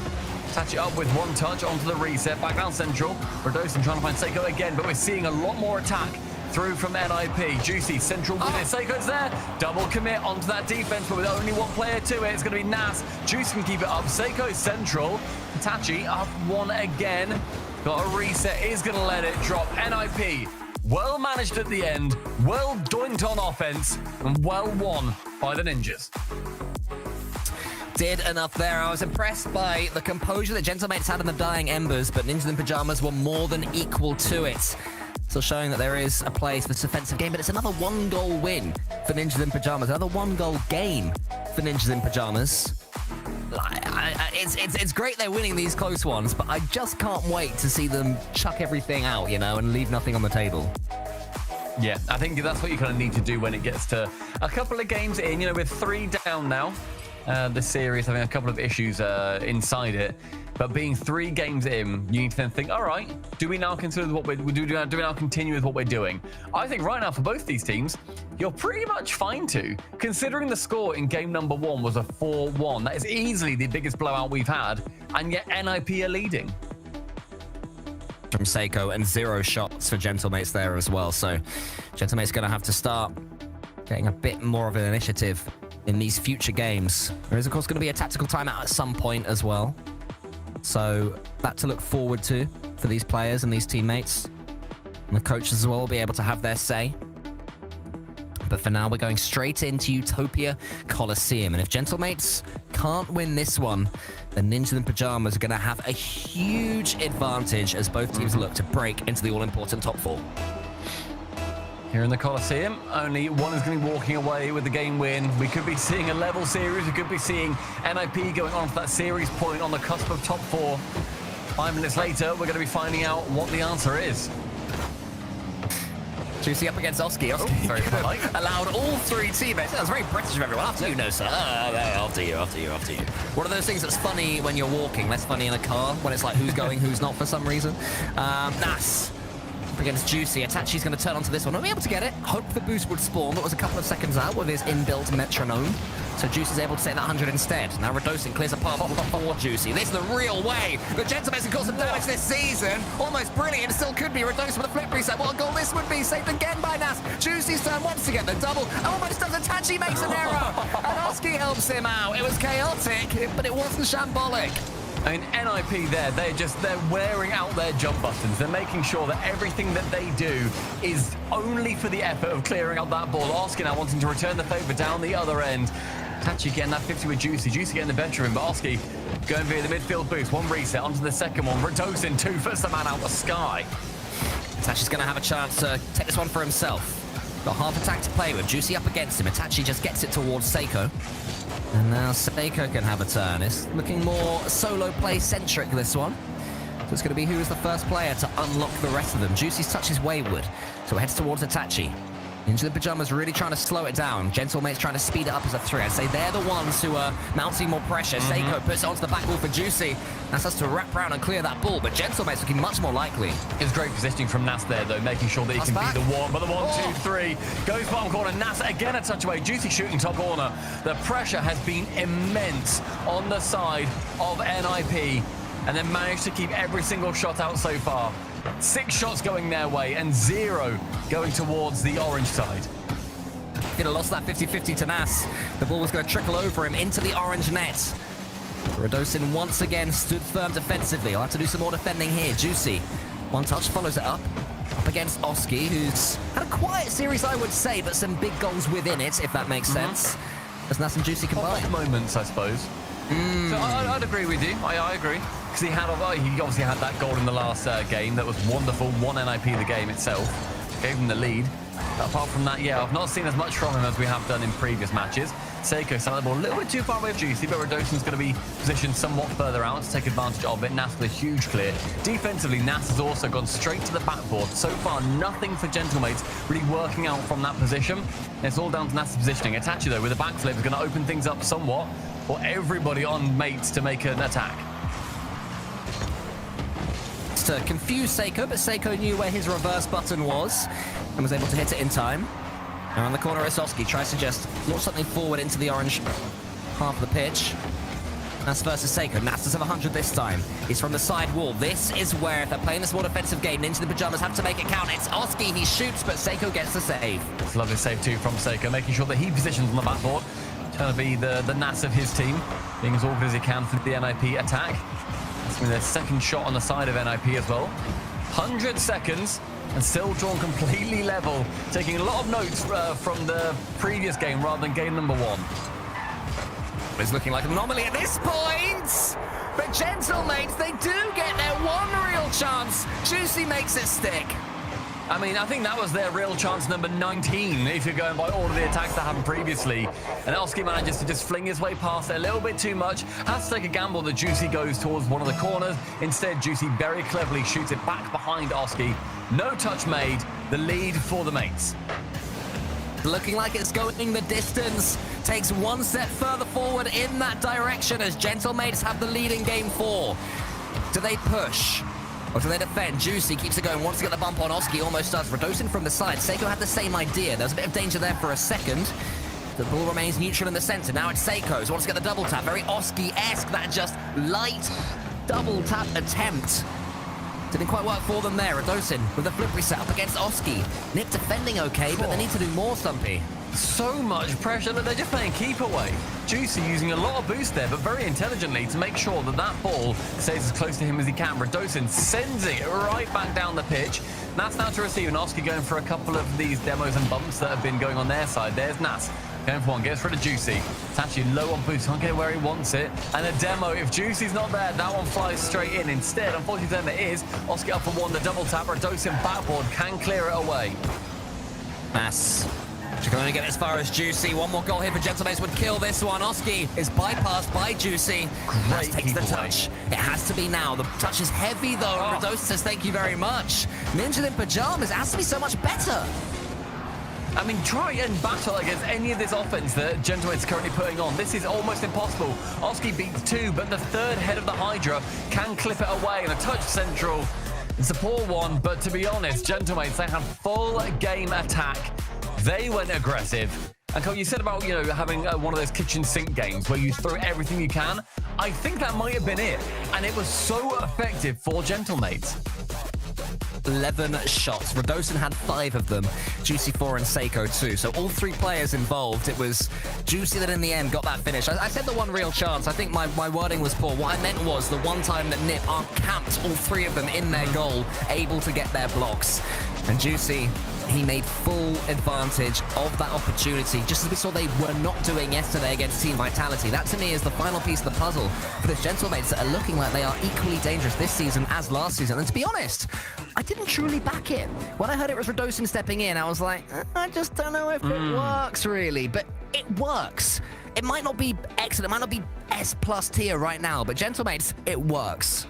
Attach it up with one touch onto the reset. Back down central. Radosin trying to find Seiko again, but we're seeing a lot more attack through from NIP. Juicy, central with it. Seiko's there. Double commit onto that defense, but with only one player to it. It's going to be Nas. Juicy can keep it up. Seiko's central. Itachi up one again. Got a reset. Is going to let it drop. NIP. Well managed at the end, well doinked on offense, and well won by the Ninjas. Did enough there. I was impressed by the composure that Gentlemates had in the dying embers, but Ninjas in Pyjamas were more than equal to it. Still showing that there is a place for this defensive game, but it's another 1-goal win for Ninjas in Pyjamas, another 1-goal game for Ninjas in Pyjamas. It's great they're winning these close ones, but I just can't wait to see them chuck everything out, and leave nothing on the table. Yeah, I think that's what you kind of need to do when it gets to a couple of games in. With 3 down now, the series having a couple of issues inside it. But being 3 games in, you need to then think, all right, do we now consider do we now continue with what we're doing? I think right now for both these teams, you're pretty much fine to. Considering the score in game number 1 was a 4-1, that is easily the biggest blowout we've had, and yet NIP are leading. From Seiko, and 0 shots for Gentlemates there as well. So Gentlemates going to have to start getting a bit more of an initiative in these future games. There is, of course, going to be a tactical timeout at some point as well. So that to look forward to for these players and these teammates. And the coaches as well will be able to have their say. But for now, we're going straight into Utopia Coliseum. And if Gentlemates can't win this one, then Ninja in Pyjamas are going to have a huge advantage as both teams look to break into the all-important top 4. Here in the Coliseum, only one is going to be walking away with the game win. We could be seeing a level series. We could be seeing NIP going on for that series point on the cusp of top 4. 5 minutes later, we're going to be finding out what the answer is. Juicy up against Oski. Oski very polite. allowed all three teammates. That was very British of everyone. After you, no, sir. After you. One of those things that's funny when you're walking, less funny in a car, when it's like who's going, who's not for some reason. Nas up against Juicy. Itachi's going to turn onto this one. Won't be able to get it. Hope the boost would spawn. That was a couple of seconds out with his inbuilt metronome. So Juicy's able to take that 100 instead. Now Radosin clears a path for Juicy. This is the real way. The Gentleman's can cause some damage this season. Almost brilliant. Still could be. Radosin with a flip reset. What a goal this would be. Saved again by Nas. Juicy's turn once again. The double. Almost does. Itachi makes an error. And Oski helps him out. It was chaotic, but it wasn't shambolic. I mean, NIP there, they're wearing out their jump buttons. They're making sure that everything that they do is only for the effort of clearing out that ball. Oski now wanting to return the favor down the other end. Tachi getting that 50 with Juicy. Juicy getting the better of him, but Oski going via the midfield boost. One reset onto the second one. Radosin, two first the man out the sky. Itachi's going to have a chance to take this one for himself. Got half attack to play with. Juicy up against him. Itachi just gets it towards Seiko. And now Seiko can have a turn. It's looking more solo play-centric, this one. So it's going to be who is the first player to unlock the rest of them. Juicy's touch is wayward, so it heads towards Itachi. Into the Pajamas really trying to slow it down. Gentlemate's trying to speed it up as a 3. I'd say they're the ones who are mounting more pressure. Seiko puts it onto the back wall for Juicy. Nas has to wrap around and clear that ball, but Gentlemate's looking much more likely. It's great positioning from Nas there, though, making sure that he can be the one. But the 1, 2, 3 goes bottom corner. Nas again a touch away. Juicy shooting top corner. The pressure has been immense on the side of NIP, and they managed to keep every single shot out so far. 6 shots going their way and 0 going towards the orange side. Could have lost that 50-50 to Nas. The ball was going to trickle over him into the orange net. Radosin once again stood firm defensively. I'll have to do some more defending here. Juicy, one touch, follows it up against Oski, who's had a quiet series, I would say, but some big goals within it, if that makes sense. As Nas and Juicy combine. Moments, I suppose. So I'd agree with you. I agree. Because he obviously had that goal in the last game that was wonderful. Won NIP the game itself. Gave him the lead. But apart from that, yeah, I've not seen as much from him as we have done in previous matches. Seiko sent the ball a little bit too far away of Juicy, but Radosin's going to be positioned somewhat further out to take advantage of it. Nas with a huge clear. Defensively, Nas has also gone straight to the backboard. So far, nothing for Gentlemates really working out from that position. It's all down to Nas' positioning. Itachi, though, with a backflip is going to open things up somewhat for everybody on mates to make an attack. To confuse Seiko, but Seiko knew where his reverse button was and was able to hit it in time. Around the corner, Oski tries to just launch something forward into the orange half of the pitch. Nas versus Seiko. Nas does have 100 this time. He's from the side wall. This is where, if they're playing this more defensive game, into the Pajamas have to make it count. It's Oski, he shoots, but Seiko gets the save. It's a lovely save too from Seiko, making sure that he positions on the backboard. Trying to be the Nas of his team, being as awkward as he can through the NIP attack. That's their second shot on the side of NIP as well. 100 seconds and still drawn completely level. Taking a lot of notes from the previous game rather than game number 1. It's looking like an anomaly at this point. But Gentlemates, they do get their one real chance. Juicy makes it stick. I mean, I think that was their real chance number 19, if you're going by all of the attacks that happened previously. And Oski manages to just fling his way past it a little bit too much. Has to take a gamble that Juicy goes towards one of the corners. Instead, Juicy very cleverly shoots it back behind Oski. No touch made. The lead for the mates. Looking like it's going the distance. Takes one step further forward in that direction as Gentlemates have the lead in game 4. Do they push? Or do they defend? Juicy keeps it going, wants to get the bump on Oski, almost does. Radosin from the side. Seiko had the same idea. There was a bit of danger there for a second. The ball remains neutral in the center. Now it's Seiko's. Wants to get the double tap. Very Oski-esque. That just light double tap attempt. Didn't quite work for them there. Radosin with a flip reset up against Oski. Nip defending okay, but they need to do more, Stumpy. So much pressure that they're just playing keep away. Juicy using a lot of boost there, but very intelligently to make sure that that ball stays as close to him as he can. Radosin sends it right back down the pitch. Nas now to receive, and Oski going for a couple of these demos and bumps that have been going on their side. There's Nas. Going for one, gets rid of Juicy. It's actually low on boost, can't get where he wants it. And a demo, if Juicy's not there, that one flies straight in. Instead, unfortunately then it is. Oski up for one, the double tap, Radosin backboard, can clear it away. Nas She's going to get as far as Juicy. One more goal here for Gentlemates would kill this one. Oski is bypassed by Juicy. That takes the touch. It has to be now. The touch is heavy, though. Radosa says thank you very much. Ninjas in Pajamas, it has to be so much better. I mean, try and battle against any of this offense that Gentlemate's currently putting on. This is almost impossible. Oski beats 2, but the third head of the Hydra can clip it away, and a touch central. It's a poor one, but to be honest, Gentlemates, they had full game attack. They went aggressive. And Cole, you said about, you know, having one of those kitchen sink games where you throw everything you can. I think that might have been it. And it was so effective for Gentlemates. 11 shots. Radosin had 5 of them. Juicy 4 and Seiko 2. So all 3 players involved. It was Juicy that in the end got that finish. I said the one real chance. I think my wording was poor. What I meant was the one time that Nip camped all 3 of them in their goal, able to get their blocks. And Juicy, he made full advantage of that opportunity, just as we saw they were not doing yesterday against Team Vitality. That, to me, is the final piece of the puzzle for the Gentlemates that are looking like they are equally dangerous this season as last season. And to be honest, I didn't truly back it. When I heard it was Radosin stepping in, I was like, I just don't know if it works, really. But it works. It might not be excellent, it might not be S+ tier right now, but Gentlemates, it works.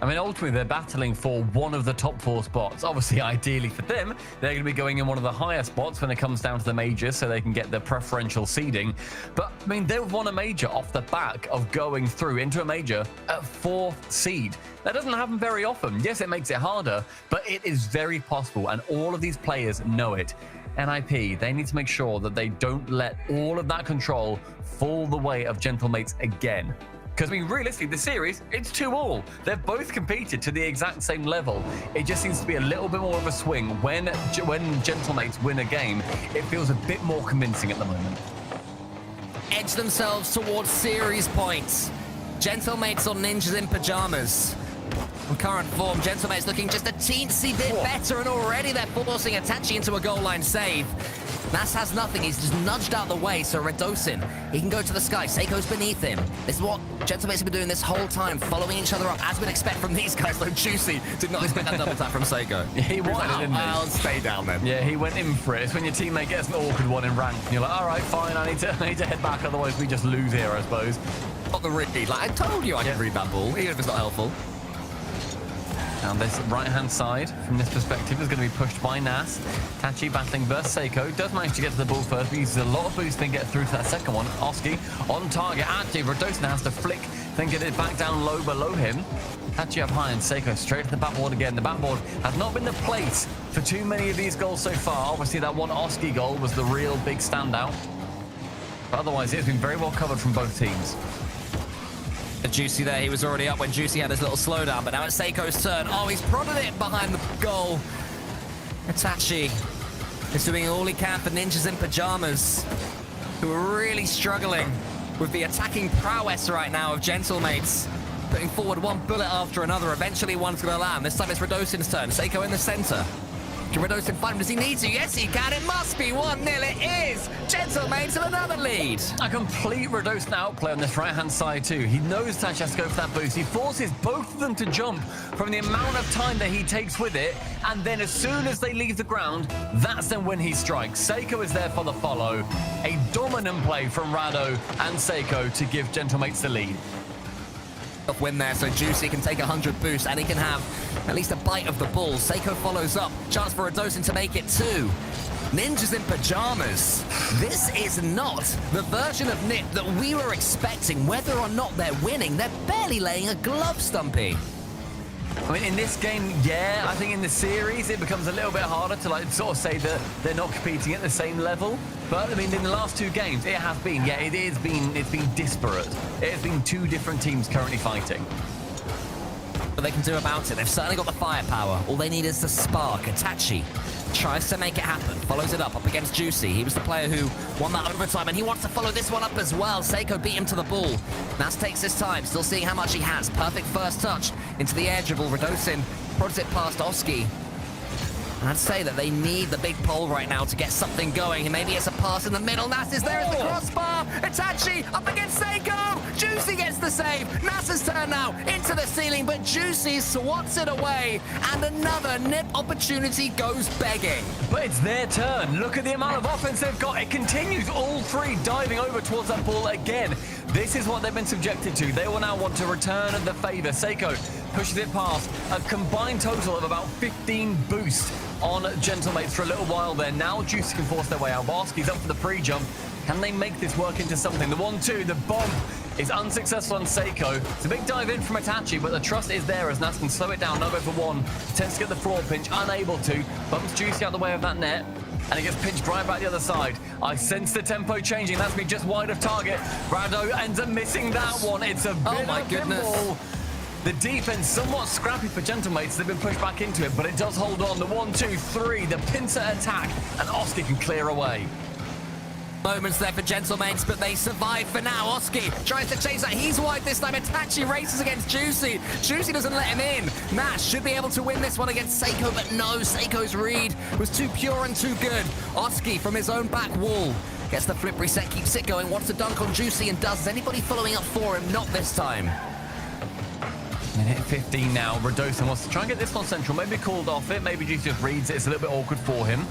I mean, ultimately, they're battling for one of the top 4 spots. Obviously, ideally for them, they're going to be going in one of the higher spots when it comes down to the majors so they can get the preferential seeding. But, I mean, they've won a major off the back of going through into a major at 4th seed. That doesn't happen very often. Yes, it makes it harder, but it is very possible, and all of these players know it. NIP, they need to make sure that they don't let all of that control fall the way of Gentlemates again. Because, I mean, realistically, the series, it's 2-2. They've both competed to the exact same level. It just seems to be a little bit more of a swing. When Gentlemates win a game, it feels a bit more convincing at the moment. Edge themselves towards series points. Gentlemates on Ninjas in Pajamas. In current form, Gentlemates looking just a teensy bit better, and already they're forcing Itachi into a goal line save. Nass has nothing, he's just nudged out the way, so Radosin, he can go to the sky. Seiko's beneath him. This is what Gentlemates have been doing this whole time, following each other up, as we'd expect from these guys. Though Juicy did not expect that double tap from Seiko. He wanted it, didn't he? I'll stay down then. Yeah, he went in for it. It's when your teammate gets an awkward one in rank, and you're like, all right, fine, I need to head back, otherwise we just lose here, I suppose. Not the read. Like, I told you I could read that ball, even if it's not helpful. Now this right-hand side, from this perspective, is going to be pushed by Nas. Tachi battling versus Seiko. Does manage to get to the ball first, but uses a lot of boost to get through to that second one. Oski on target. Actually, Radosin has to flick, then get it back down low below him. Tachi up high, and Seiko straight to the backboard again. The backboard has not been the place for too many of these goals so far. Obviously, that one Oski goal was the real big standout. But otherwise, it's been very well covered from both teams. Juicy there, he was already up when Juicy had his little slowdown, but now it's Seiko's turn. Oh, he's prodded it behind the goal. Itachi is doing all he can for Ninjas in Pajamas, who are really struggling with the attacking prowess right now of Gentlemates. Putting forward one bullet after another. Eventually one's going to land. This time it's Radosin's turn. Seiko in the center. Can Radosin find him? Does he need to? Yes, he can. It must be 1-0. It is. Gentlemates with another lead. A complete Radosin outplay on this right-hand side too. He knows Tachi has to go for that boost. He forces both of them to jump from the amount of time that he takes with it, and then as soon as they leave the ground, that's then when he strikes. Seiko is there for the follow. A dominant play from Rado and Seiko to give Gentlemates the lead. Win there, so Juicy can take 100 boost, and he can have at least a bite of the ball. Seiko follows up. Chance for Radosin to make it 2. Ninjas in Pajamas. This is not the version of Nip that we were expecting. Whether or not they're winning, they're barely laying a glove, Stumpy. I mean, in this game, yeah, I think in the series, it becomes a little bit harder to like sort of say that they're not competing at the same level. But I mean, in the last 2 games, it has been, yeah, it's been disparate. It has been 2 different teams currently fighting. What they can do about it, they've certainly got the firepower. All they need is the spark. Itachi tries to make it happen, follows it up against Juicy. He was the player who won that overtime, and he wants to follow this one up as well. Seiko beat him to the ball. Nas takes his time, still seeing how much he has. Perfect first touch into the air dribble. Radosin prods it past Oski. And I'd say that they need the big pole right now to get something going. And maybe it's a pass in the middle. Nas is there at the crossbar. Itachi up against Seiko. Juicy gets the save. Nas's turn now into the ceiling, but Juicy swats it away. And another nip opportunity goes begging. But it's their turn. Look at the amount of offense they've got. It continues. All three diving over towards that ball again. This is what they've been subjected to. They will now want to return the favor. Seiko pushes it past. A combined total of about 15 boost on Gentlemates for a little while there. Now Juicy can force their way out. Barski's up for the pre-jump. Can they make this work into something? The 1-2, the bomb is unsuccessful on Seiko. It's a big dive in from Itachi, but the trust is there as Nas can slow it down. No go for one. Tends to get the floor pinch, unable to. Bumps Juicy out the way of that net. And he gets pinched right back the other side. I sense the tempo changing. That's me just wide of target. Rado ends up missing that one. It's a bit Oh my of goodness. pinball. The defense somewhat scrappy for Gentlemates. They've been pushed back into it, but it does hold on. The 1-2-3, the pincer attack, and Oski can clear away. Moments there for Gentlemates, but they survive for now. Oski tries to chase that. He's wide this time. Itachi races against Juicy. Juicy doesn't let him in. Nash should be able to win this one against Seiko, but no. Seiko's read was too pure and too good. Oski from his own back wall gets the flip reset, keeps it going, wants to dunk on Juicy and does. Is anybody following up for him? Not this time. Minute 15 now. Radosa wants to try and get this one central. Maybe called off it. Maybe Juicy just reads it. It's a little bit awkward for him.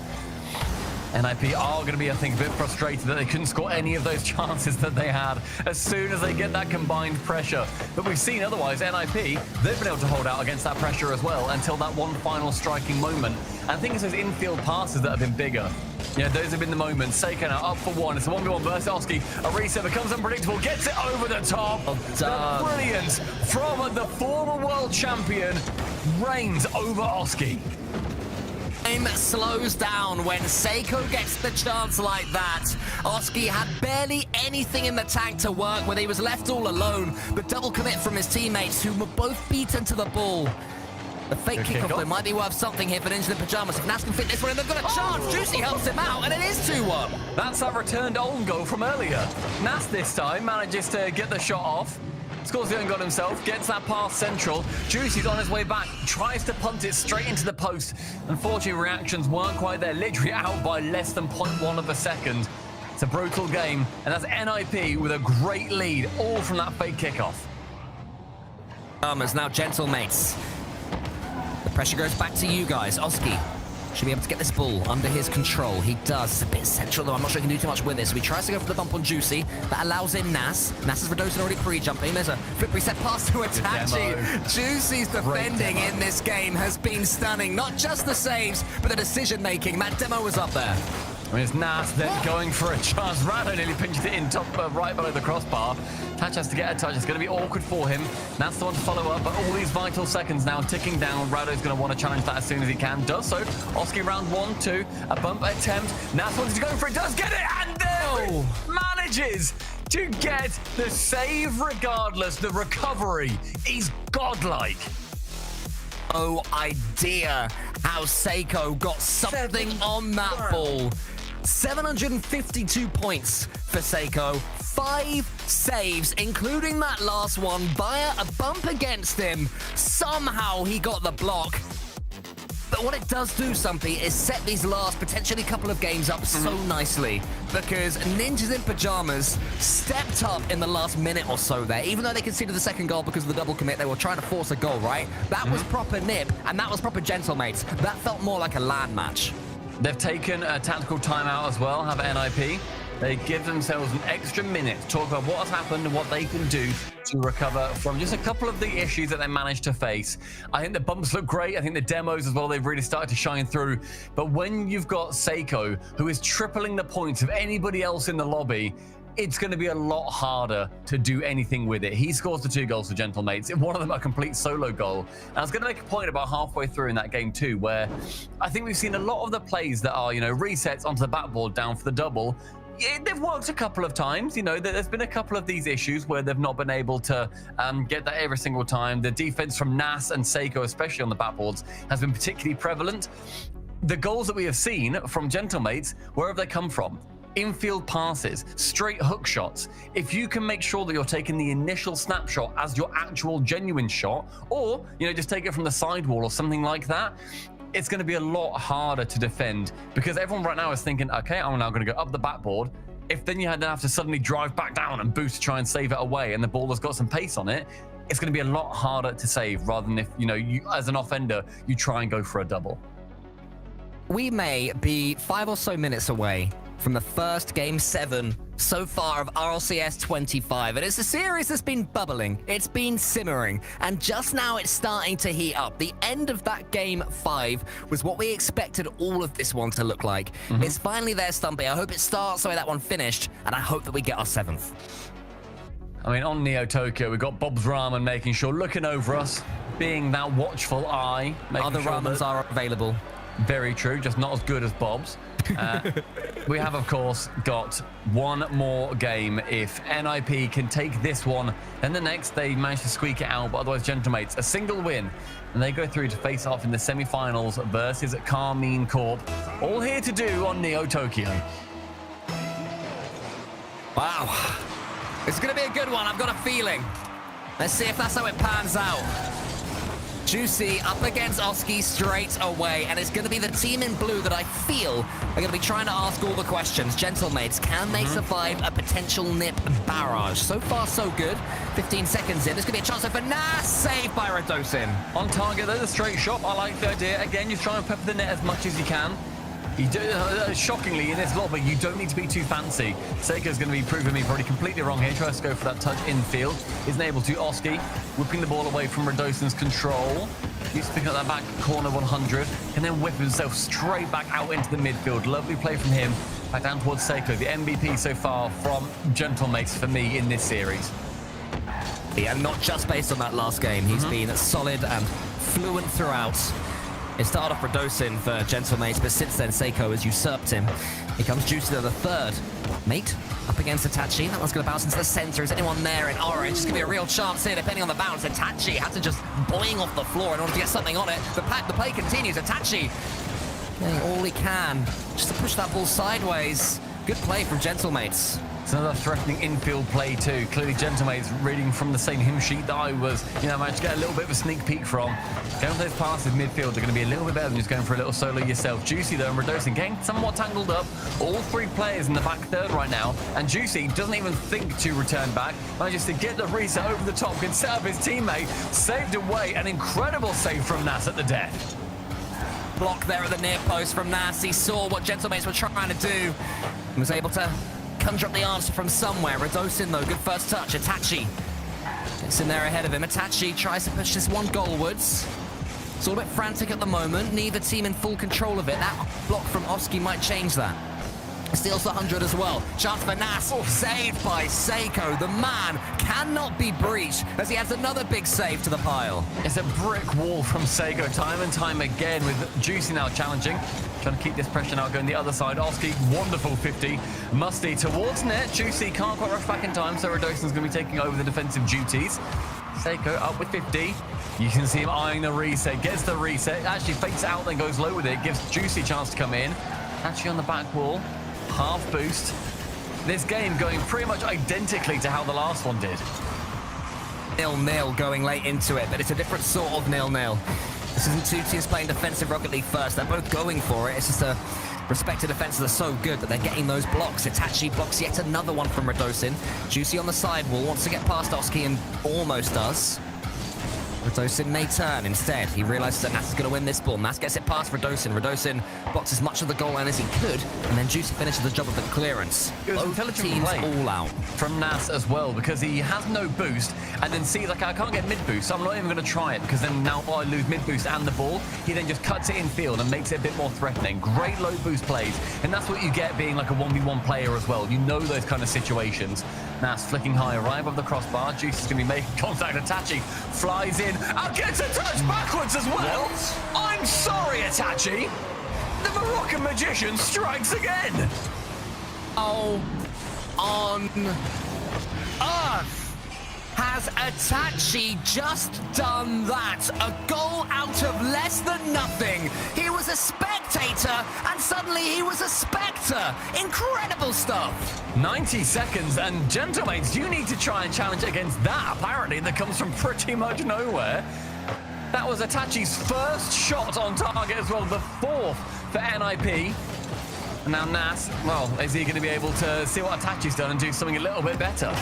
NIP are going to be, I think, a bit frustrated that they couldn't score any of those chances that they had as soon as they get that combined pressure. But we've seen otherwise, NIP, they've been able to hold out against that pressure as well until that one final striking moment. And I think it's those infield passes that have been bigger. You know, those have been the moments. Seiko now up for one. It's a 1v1 versus Oski. A reset becomes unpredictable, gets it over the top. The brilliance from the former world champion reigns over Oski. Time slows down when Seiko gets the chance like that. Oski had barely anything in the tank to work with. He was left all alone, but double commit from his teammates who were both beaten to the ball. The fake kickoff there might be worth something here for Ninja in Pajamas. If Nas can fit this one in, they've got a chance. Juicy helps him out, and it is 2-1. That's that returned own goal from earlier. Nas this time manages to get the shot off. Scores the own goal himself, gets that pass central. Juicy's on his way back, tries to punt it straight into the post. Unfortunately, reactions weren't quite there, literally out by less than 0.1 of a second. It's a brutal game, and that's NIP with a great lead, all from that fake kickoff. As now Gentlemates. The pressure goes back to you guys. Oski should be able to get this ball under his control. He does. It's a bit central, though. I'm not sure he can do too much with this. So he tries to go for the bump on Juicy. That allows in Nas. Nas is Radosa already pre-jumping. There's a flip reset pass to Itachi. Juicy's defending in this game has been stunning. Not just the saves, but the decision-making. That demo was up there. I mean, it's Nas then going for a chance. Rado nearly pinched it in top right below the crossbar. Tatch has to get a touch. It's going to be awkward for him. Nas the one to follow up, but all these vital seconds now ticking down. Rado's going to want to challenge that as soon as he can. Does so. Oski round 1-2. A bump attempt. Nas wants to go for it. Does get it. And there manages to get the save regardless. The recovery is godlike. No idea how Seiko got something on that ball. 752 points for Seiko. 5 saves, including that last one, via a bump against him. Somehow he got the block. But what it does do, Sumpy, is set these last potentially couple of games up so nicely, because Ninjas in Pajamas stepped up in the last minute or so there. Even though they conceded the second goal because of the double commit, they were trying to force a goal, right? That was proper nip, and that was proper Gentlemates. That felt more like a LAN match. They've taken a tactical timeout as well, have NIP. They give themselves an extra minute to talk about what has happened and what they can do to recover from just a couple of the issues that they managed to face. I think the bumps look great. I think the demos as well, they've really started to shine through. But when you've got Seiko, who is tripling the points of anybody else in the lobby, it's going to be a lot harder to do anything with it. He scores the 2 goals for Gentlemates. One of them a complete solo goal. And I was going to make a point about halfway through in that game too, where I think we've seen a lot of the plays that are, you know, resets onto the backboard down for the double. Yeah, they've worked a couple of times. You know, there's been a couple of these issues where they've not been able to get that every single time. The defense from Nas and Seiko, especially on the backboards, has been particularly prevalent. The goals that we have seen from Gentlemates, where have they come from? Infield passes, straight hook shots. If you can make sure that you're taking the initial snapshot as your actual genuine shot, or, you know, just take it from the sidewall or something like that, it's going to be a lot harder to defend because everyone right now is thinking, okay, I'm now going to go up the backboard. If then you had to have to suddenly drive back down and boost to try and save it away, and the ball has got some pace on it, it's going to be a lot harder to save rather than if, you as an offender, you try and go for a double. We may be 5 or so minutes away from the first Game 7 so far of RLCS 25. And it's a series that's been bubbling. It's been simmering. And just now it's starting to heat up. The end of that Game 5 was what we expected all of this one to look like. It's finally there, Stumpy. I hope it starts the way that one finished. And I hope that we get our 7th. I mean, on Neo Tokyo, we've got Bob's Ramen making sure, looking over us, being that watchful eye. Other ramens are available. Very true, just not as good as Bob's. We have, of course, got one more game. If NIP can take this one, then the next they manage to squeak it out. But otherwise, Gentlemates, a single win, and they go through to face off in the semi-finals versus Carmine Corp. All here to do on Neo Tokyo. Wow. It's going to be a good one. I've got a feeling. Let's see if that's how it pans out. Juicy up against Oski straight away, and it's going to be the team in blue that I feel are going to be trying to ask all the questions. Gentlemates, can they survive a potential NIP barrage? So far, so good. 15 seconds in. There's going to be a chance for Nas, saved by Radosin. On target, there's a straight shot. I like the idea. Again, you try and pepper the net as much as you can. You do, shockingly, in this lobby, you don't need to be too fancy. Seiko's going to be proving me probably completely wrong here. Tries to go for that touch infield. Isn't able to. Oski whipping the ball away from Radosin's control. He's picking up that back corner 100 and then whip himself straight back out into the midfield. Lovely play from him. Back down towards Seiko. The MVP so far from Gentlemates for me in this series. Yeah, not just based on that last game. He's been solid and fluent throughout. It started off Radosin for Gentlemates, but since then, Seiko has usurped him. Here comes Juicy to the third. Mate, up against Itachi. That one's going to bounce into the center. Is anyone there in orange? It's going to be a real chance here, depending on the bounce. Itachi had to just boing off the floor in order to get something on it. The play continues. Itachi getting all he can just to push that ball sideways. Good play from Gentlemates. It's another threatening infield play too. Clearly Gentlemates reading from the same hymn sheet that I was, managed to get a little bit of a sneak peek from. Going for those passes midfield, they're going to be a little bit better than just going for a little solo yourself. Juicy though and Radosin getting somewhat tangled up. All three players in the back third right now. And Juicy doesn't even think to return back. Manages to get the reset over the top, can set up his teammate. Saved away, an incredible save from Nas at the death. Block there at the near post from Nas. He saw what Gentlemates were trying to do and was able to conjure up the answer from somewhere. Radosin, though, good first touch. Itachi gets in there ahead of him. Itachi tries to push this one goalwards. It's all a bit frantic at the moment. Neither team in full control of it. That block from Oski might change that. Steals the 100 as well. Chance for Nas. Saved by Seiko. The man cannot be breached as he adds another big save to the pile. It's a brick wall from Seiko time and time again with Juicy now challenging. Trying to keep this pressure now going the other side. Oski, wonderful 50. Musty towards net. Juicy can't quite rush back in time, so Radosin's going to be taking over the defensive duties. Seiko up with 50. You can see him eyeing the reset. Gets the reset. Actually fakes out, then goes low with it. Gives Juicy a chance to come in. Actually on the back wall. Half boost. This game going pretty much identically to how the last one did. 0-0 going late into it, but it's a different sort of 0-0. This isn't two teams playing defensive Rocket League first. They're both going for it. It's just the respective defenses are so good that they're getting those blocks. Itachi blocks yet another one from Radosin. Juicy on the sidewall, wants to get past Oski and almost does. Radosin may turn instead. He realizes that Nas is going to win this ball. Nas gets it past Radosin. Radosin blocks as much of the goal line as he could, and then Juicy finishes the job of the clearance. It was both teams all out. From Nas as well, because he has no boost, and then sees, like, I can't get mid-boost, so I'm not even going to try it, because then now I lose mid-boost and the ball. He then just cuts it in field and makes it a bit more threatening. Great low boost plays, and that's what you get being like a 1v1 player as well. You know those kind of situations. Nas flicking high, right above the crossbar. Juicy's going to be making contact. Itachi flies in and gets a touch backwards as well. What? I'm sorry, Itachi. The Moroccan magician strikes again. Oh, on earth has Itachi just done that? A goal out of less than nothing. He was a spectator, and suddenly he was a spectre. Incredible stuff. 90 seconds, and Gentlemates, you need to try and challenge against that, apparently, that comes from pretty much nowhere. That was Itachi's first shot on target as well, the 4th for NIP. And now Nas, well, is he going to be able to see what Itachi's done and do something a little bit better?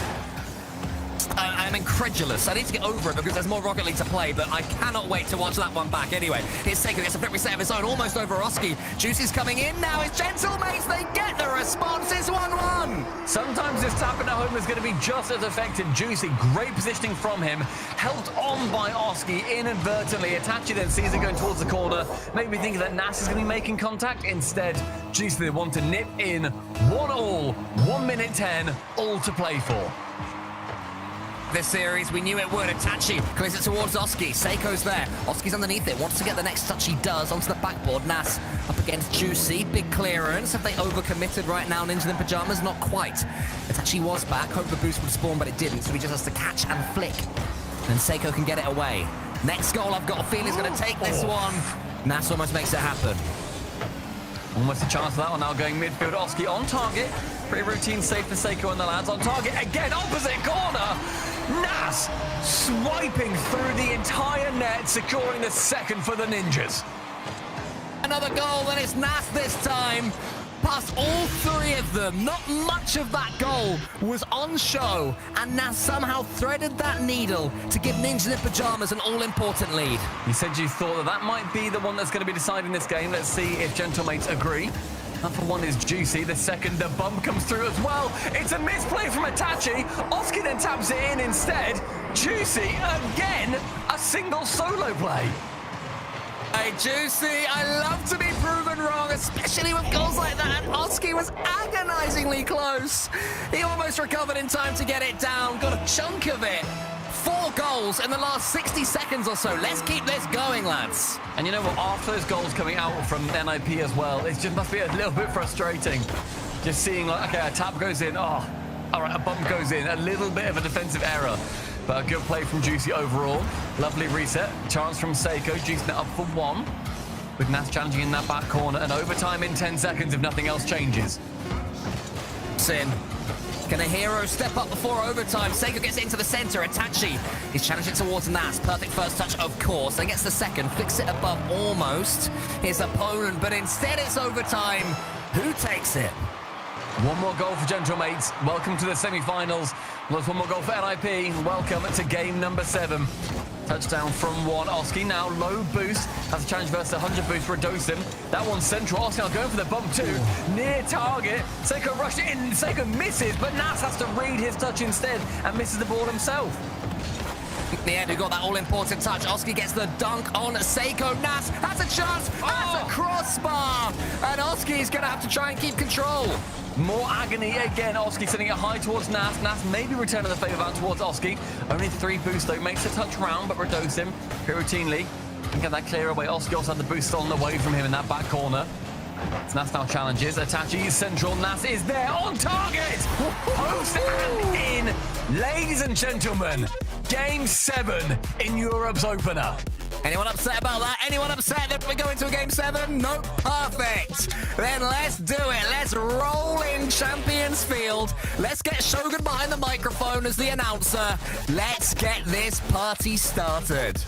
I'm incredulous. I need to get over it because there's more Rocket League to play, but I cannot wait to watch that one back. Anyway, here's Seiko gets a quick reset of his own, almost over Oski. Juicy's coming in now. His gentlemates, they get the response. It's 1-1. Sometimes this tapping at home is going to be just as effective. Juicy, great positioning from him. Helped on by Oski inadvertently. Itachi then sees it going towards the corner. Maybe thinking that Nas is going to be making contact. Instead, Juicy, they want to nip in 1-1, 1 minute 10, all to play for. This series, we knew it would. Itachi clears it towards Oski. Seiko's there. Oski's underneath it. Wants to get the next touch. He does onto the backboard. Nas up against Juicy. Big clearance. Have they overcommitted right now? Ninjas in pajamas? Not quite. Itachi was back. Hope the boost would spawn, but it didn't. So he just has to catch and flick. And Seiko can get it away. Next goal, I've got a feeling, is going to take this one. Nas almost makes it happen. Almost a chance for that one now going midfield. Oski on target. Pretty routine save for Seiko and the lads. On target again, opposite corner. Nas swiping through the entire net, securing the second for the Ninjas. Another goal, and it's Nas this time. Past all 3 of them. Not much of that goal was on show, and Nas somehow threaded that needle to give Ninjas in Pajamas an all-important lead. You said you thought that that might be the one that's going to be deciding this game. Let's see if Gentlemates agree. That for one is Juicy. The second, the bump comes through as well. It's a misplay from Itachi. Oski then taps it in instead. Juicy, again, a single solo play. Hey, Juicy, I love to be proven wrong, especially with goals like that. Oski was agonizingly close. He almost recovered in time to get it down. Got a chunk of it. 4 goals in the last 60 seconds or so. Let's keep this going, lads. And you know what? After those goals coming out from NIP as well, it just must be a little bit frustrating. Just seeing, like, okay, a tap goes in. Oh, all right, a bump goes in. A little bit of a defensive error. But a good play from Juicy overall. Lovely reset. Chance from Seiko. Juicy up for 1. With Nas challenging in that back corner. And overtime in 10 seconds if nothing else changes. Sin. Can a hero step up before overtime? Seiko gets it into the center. Itachi is challenging towards Nas. Perfect first touch, of course. Then gets the second. Flicks it above almost his opponent. But instead it's overtime. Who takes it? One more goal for Gentlemates. Welcome to the semi-finals. There's one more goal for NIP. Welcome to game number 7. Touchdown from 1. Oski now low boost. Has a challenge versus 100 boost for Dosim. That one's central. Oski now going for the bump too. Near target. Seiko rushed it in. Seiko misses, but Nas has to read his touch instead and misses the ball himself. The end who got that all-important touch. Oski gets the dunk on Seiko. Nas has a chance. Has a crossbar. And Oski's going to have to try and keep control. More agony again. Oski sending it high towards Nas. Nas maybe returning the favour out towards Oski. Only 3 boosts though. Makes a touch round, but Redosim pretty routinely can get that clear away. Oski also had the boost stolen away from him in that back corner. Nas now challenges. Itachi is central. Nas is there on target. Post and in. Ladies and gentlemen, game 7 in Europe's opener. Anyone upset about that? Anyone upset that we're going to a game 7? Nope. Perfect. Then let's do it. Let's roll in Champions Field. Let's get Shogun behind the microphone as the announcer. Let's get this party started.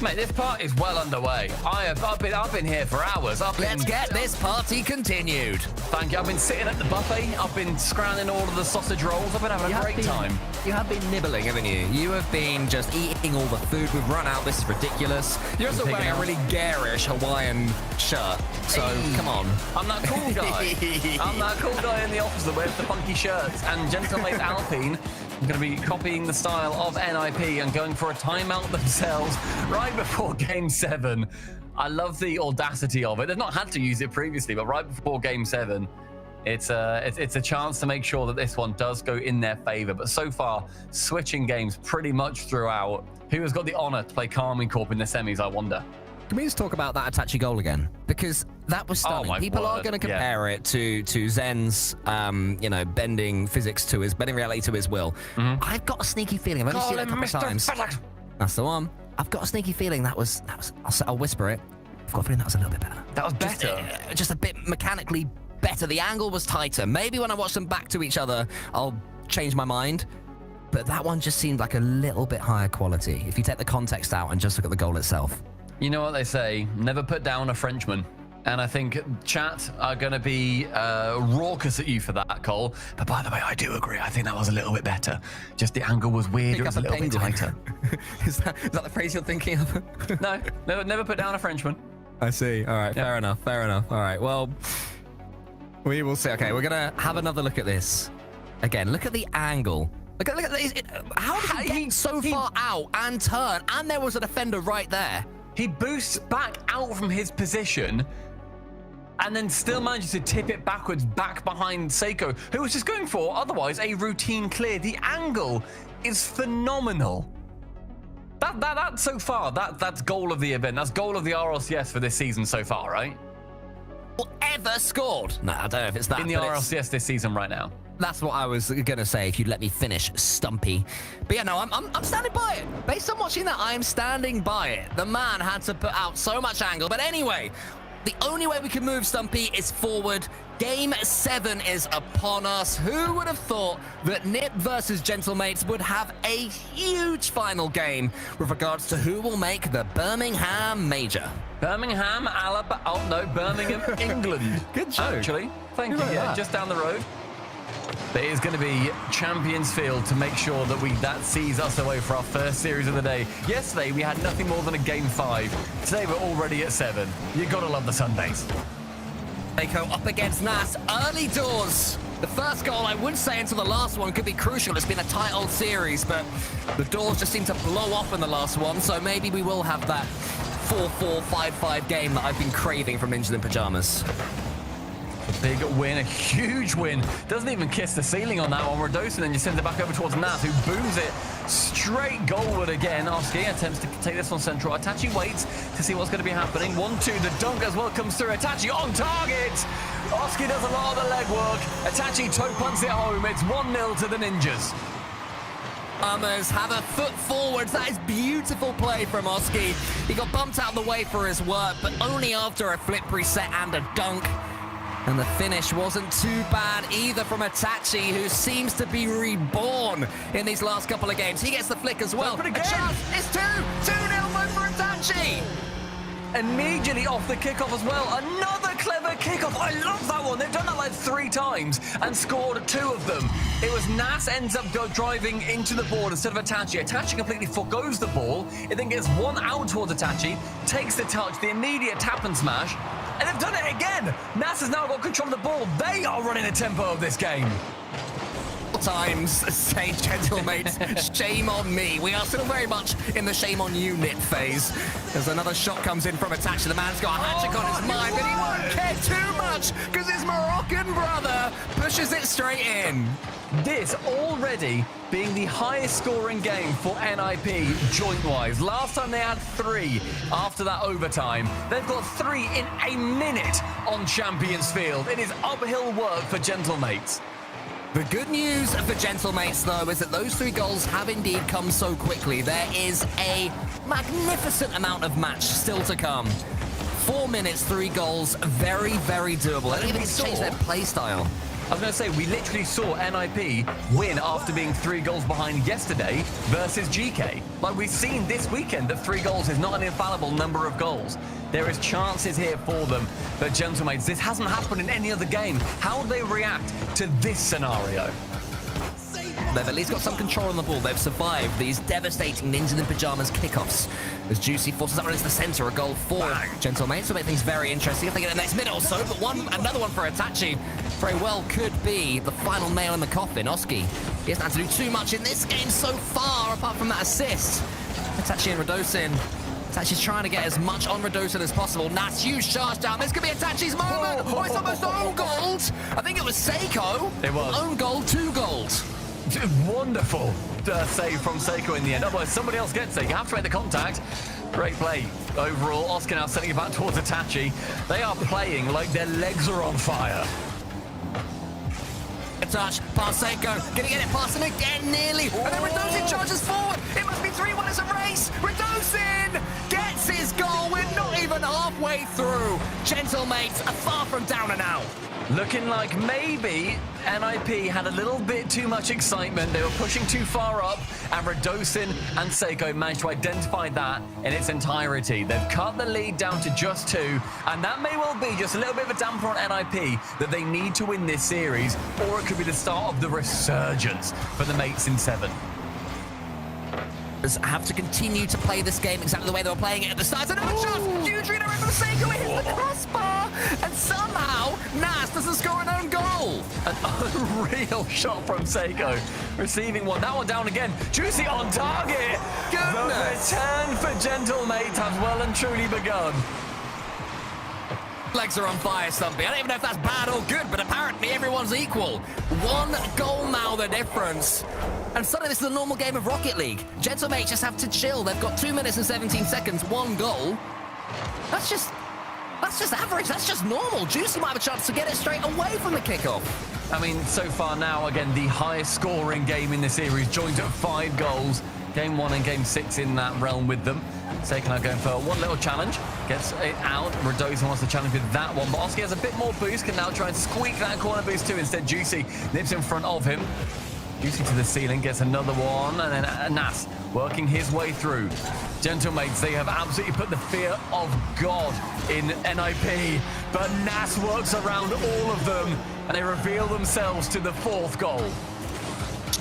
Mate, this party is well underway. I've been here for hours. Let's get this party continued. Thank you. I've been sitting at the buffet. I've been scrounging all of the sausage rolls. I've been having a great time. You have been nibbling, haven't you? You have been just eating all the food we've run out. This is ridiculous. You're also wearing a really garish Hawaiian shirt. So, come on. I'm that cool guy. I'm that cool guy in the office that wears the funky shirts. And Gentlemates Alpine are going to be copying the style of NIP and going for a timeout themselves right before game 7. I love the audacity of it. They've not had to use it previously, but right before game 7, it's a chance to make sure that this one does go in their favor. But so far, switching games pretty much throughout. Who has got the honor to play Carmine Corp in the semis, I wonder? Can we just talk about that Itachi goal again? Because that was stunning. People are going to compare it to Zen's, bending physics to his, bending reality to his will. Mm-hmm. I've got a sneaky feeling. I've only seen it a couple of times. That's the one. I've got a sneaky feeling that was. I'll whisper it. I've got a feeling that was a little bit better. That was better. Just a bit mechanically better. The angle was tighter. Maybe when I watch them back to each other, I'll change my mind. but that one just seemed like a little bit higher quality if you take the context out and just look at the goal itself. You know what they say, never put down a Frenchman. And I think chat are going to be raucous at you for that, Cole. But by the way, I do agree. I think that was a little bit better. Just the angle was weird. It was a little bit tighter. Is that the phrase you're thinking of? No, never put down a Frenchman. I see. All right, fair enough. All right, well, we will see. Okay, we're going to have another look at this. Again, look at the angle. Look at how did he get so far out and turn? And there was a defender right there. He boosts back out from his position and then still manages to tip it backwards back behind Seiko, who was just going for, otherwise, a routine clear. The angle is phenomenal. That so far, that's goal of the event. That's goal of the RLCS for this season so far, right? Ever scored? No, I don't know if it's that. In the RLCS this season right now. That's what I was going to say if you'd let me finish, Stumpy. But yeah, no, I'm standing by it. Based on watching that, I'm standing by it. The man had to put out so much angle. But anyway, the only way we can move, Stumpy, is forward. Game 7 is upon us. Who would have thought that NIP versus Gentlemates would have a huge final game with regards to who will make the Birmingham Major? Birmingham, Alabama. Oh, no, Birmingham, England. Good joke. Actually, thank you. Yeah, just down the road. There is going to be Champions Field to make sure that sees us away for our first series of the day. Yesterday, we had nothing more than a game 5. Today, we're already at 7. You've got to love the Sundays. Seiko up against Nas, early doors. The first goal, I would say, until the last one could be crucial. It's been a tight old series, but the doors just seem to blow off in the last one, so maybe we will have that 4-4, 5-5 game that I've been craving from Ninjas in Pajamas. A big win, a huge win. Doesn't even kiss the ceiling on that one. Radosin, and you send it back over towards Nas, who booms it straight goalward again. Oski attempts to take this on central. Itachi waits to see what's going to be happening. 1-2, the dunk as well comes through. Itachi on target. Oski does a lot of the legwork. Itachi toe punts it home. It's 1-0 to the Ninjas. Farmers have a foot forwards. That is beautiful play from Oski. He got bumped out of the way for his work, but only after a flip reset and a dunk. And the finish wasn't too bad either from Itachi, who seems to be reborn in these last couple of games. He gets the flick as well. But again, it's 2-0 win for Itachi. Immediately off the kickoff as well. Another clever kickoff. I love that one. They've done that like 3 times and scored 2 of them. It was Nas ends up driving into the board instead of Itachi. Itachi completely forgoes the ball. It then gets one out towards Itachi, takes the touch, the immediate tap and smash. And they've done it again. Nas has now got control of the ball. They are running the tempo of this game. Times, say Gentlemates, shame on me. We are still very much in the shame on you knit phase. As another shot comes in from Itachi. The man's got a hat trick on his mind, but he won't care too much because his Moroccan brother pushes it straight in. This already being the highest scoring game for NIP joint-wise. Last time they had 3 after that overtime. They've got 3 in a minute on Champions Field. It is uphill work for Gentlemates. The good news for Gentlemates, though, is that those 3 goals have indeed come so quickly. There is a magnificent amount of match still to come. 4 minutes, 3 goals, very, very doable. They don't even change their play style. I was going to say, we literally saw NIP win after being 3 goals behind yesterday versus GK. Like, we've seen this weekend that 3 goals is not an infallible number of goals. There is chances here for them. But Gentlemates, this hasn't happened in any other game. How will they react to this scenario? They've at least got some control on the ball. They've survived these devastating Ninjas in Pajamas kickoffs. As Juicy forces that one into the center, a goal for Gentlemates. Will make things very interesting if they get the next minute or so. But another one for Itachi very well could be the final nail in the coffin. Oski, he hasn't had to do too much in this game so far, apart from that assist. Itachi and Radosin. Itachi's trying to get as much on Radosin as possible. Nas, huge charge down. This could be Itachi's moment. Oh, it's almost own goal. I think it was Seiko. It was. Own goal, 2 goals. Wonderful save from Seiko in the end. Otherwise, somebody else gets it. You have to make the contact. Great play overall. Oscar now sending it back towards Itachi. They are playing like their legs are on fire. A touch, past Seiko. Gonna get it past him again, nearly. And then Radosin charges forward. It must be 3-1. It's a race. Radosin gets Nass's goal. We're not even halfway through. Gentlemates are far from down and out. Looking like maybe NIP had a little bit too much excitement. They were pushing too far up, and Radosin and Seiko managed to identify that in its entirety. They've cut the lead down to just 2, and that may well be just a little bit of a damper on NIP that they need to win this series, or it could be the start of the resurgence for the mates in 7. Have to continue to play this game exactly the way they were playing it at the start. Another shot! Huge redirect from Seiko, it hits the crossbar, and somehow Nass doesn't score an own goal. An unreal shot from Seiko, receiving one. That one down again. Juicy on target. Goodness. The return for Gentlemates has well and truly begun. Legs are on fire, Stumpy. I don't even know if that's bad or good, but apparently everyone's equal. 1 goal now, the difference. And suddenly this is a normal game of Rocket League. Gentlemates just have to chill. They've got 2 minutes and 17 seconds, 1 goal. That's just average. That's just normal. Juicy might have a chance to get it straight away from the kickoff. I mean, so far now, again, the highest scoring game in the series, joined at 5 goals. Game 1 and Game 6 in that realm with them. Seiko now going for one little challenge. Gets it out. Radosin wants to challenge with that one. But Oski has a bit more boost. Can now try and squeak that corner boost too. Instead, Juicy nips in front of him. Juicy to the ceiling. Gets another one. And then Nass working his way through. Gentlemates, they have absolutely put the fear of God in NIP. But Nass works around all of them. And they reveal themselves to the 4th goal.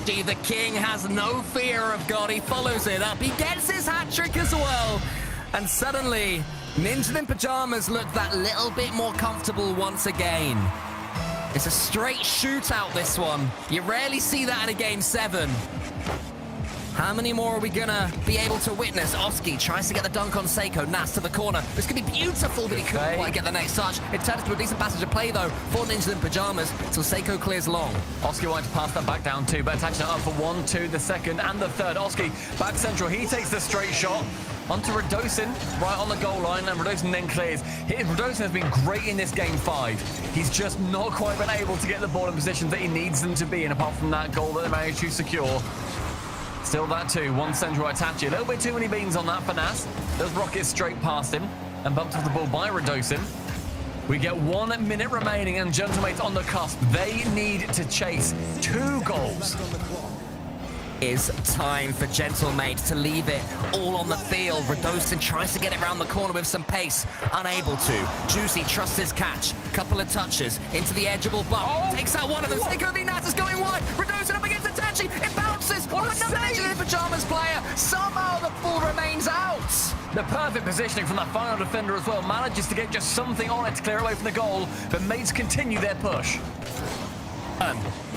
The King has no fear of God. He follows it up. He gets his hat-trick as well. And suddenly, Ninja in Pajamas look that little bit more comfortable once again. It's a straight shootout, this one. You rarely see that in a Game 7. How many more are we gonna be able to witness? Oski tries to get the dunk on Seiko. Nass to the corner. This could be beautiful, but he couldn't quite get the next touch. It turns into a decent passage of play, though, for Ninja in Pajamas, till Seiko clears long. Oski wanted to pass that back down too, but attaching it up for 1, 2, the second, and the third. Oski back central. He takes the straight shot onto Radosin, right on the goal line, and Radosin then clears. Radosin has been great in this Game 5. He's just not quite been able to get the ball in positions that he needs them to be in, apart from that goal that they managed to secure. Still that too, 1 central Itachi. A little bit too many beans on that for Nass. Those rockets straight past him and bumped off the ball by Radosin. We get 1 minute remaining and Gentlemates on the cusp. They need to chase 2 goals. Is time for Gentlemate to leave it all on the field. Radosin tries to get it around the corner with some pace. Unable to. Juicy trusts his catch. Couple of touches into the edgeable bump. Takes out one of them. Seiko v Nass is going wide. Radosin up against Itachi. It bounces. Oh, another Ninja in Pajamas player. Somehow the ball remains out. The perfect positioning from that final defender as well. Manages to get just something on it to clear away from the goal. But mates continue their push.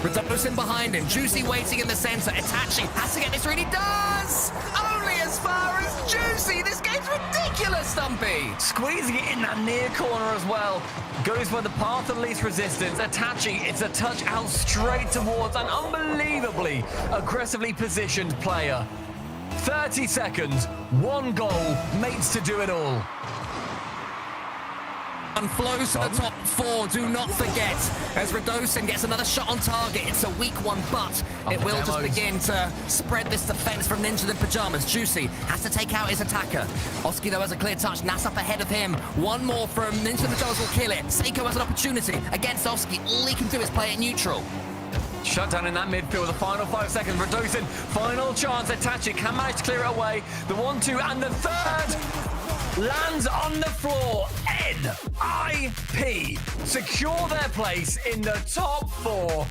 Radosin behind him. Juicy waiting in the center. Itachi has to get this through. He does! Only as far as Juicy. This game's ridiculous, Stumpy. Squeezing it in that near corner as well. Goes by the path of least resistance. Itachi, it's a touch out straight towards an unbelievably aggressively positioned player. 30 seconds, 1 goal, mates to do it all. And flows to the top 4, do not forget, as Radosin gets another shot on target. It's a weak one, but it will just begin to spread this defense from Ninja in Pajamas. Juicy has to take out his attacker. Oski, though, has a clear touch. Nass up ahead of him. 1 more from Ninja in Pajamas will kill it. Seiko has an opportunity against Oski. All he can do is play it neutral. Shut down in that midfield, the final 5 seconds. Radosin, final chance. Itachi can manage to clear it away. The 1-2 and the third lands on the floor. NIP secure their place in the top 4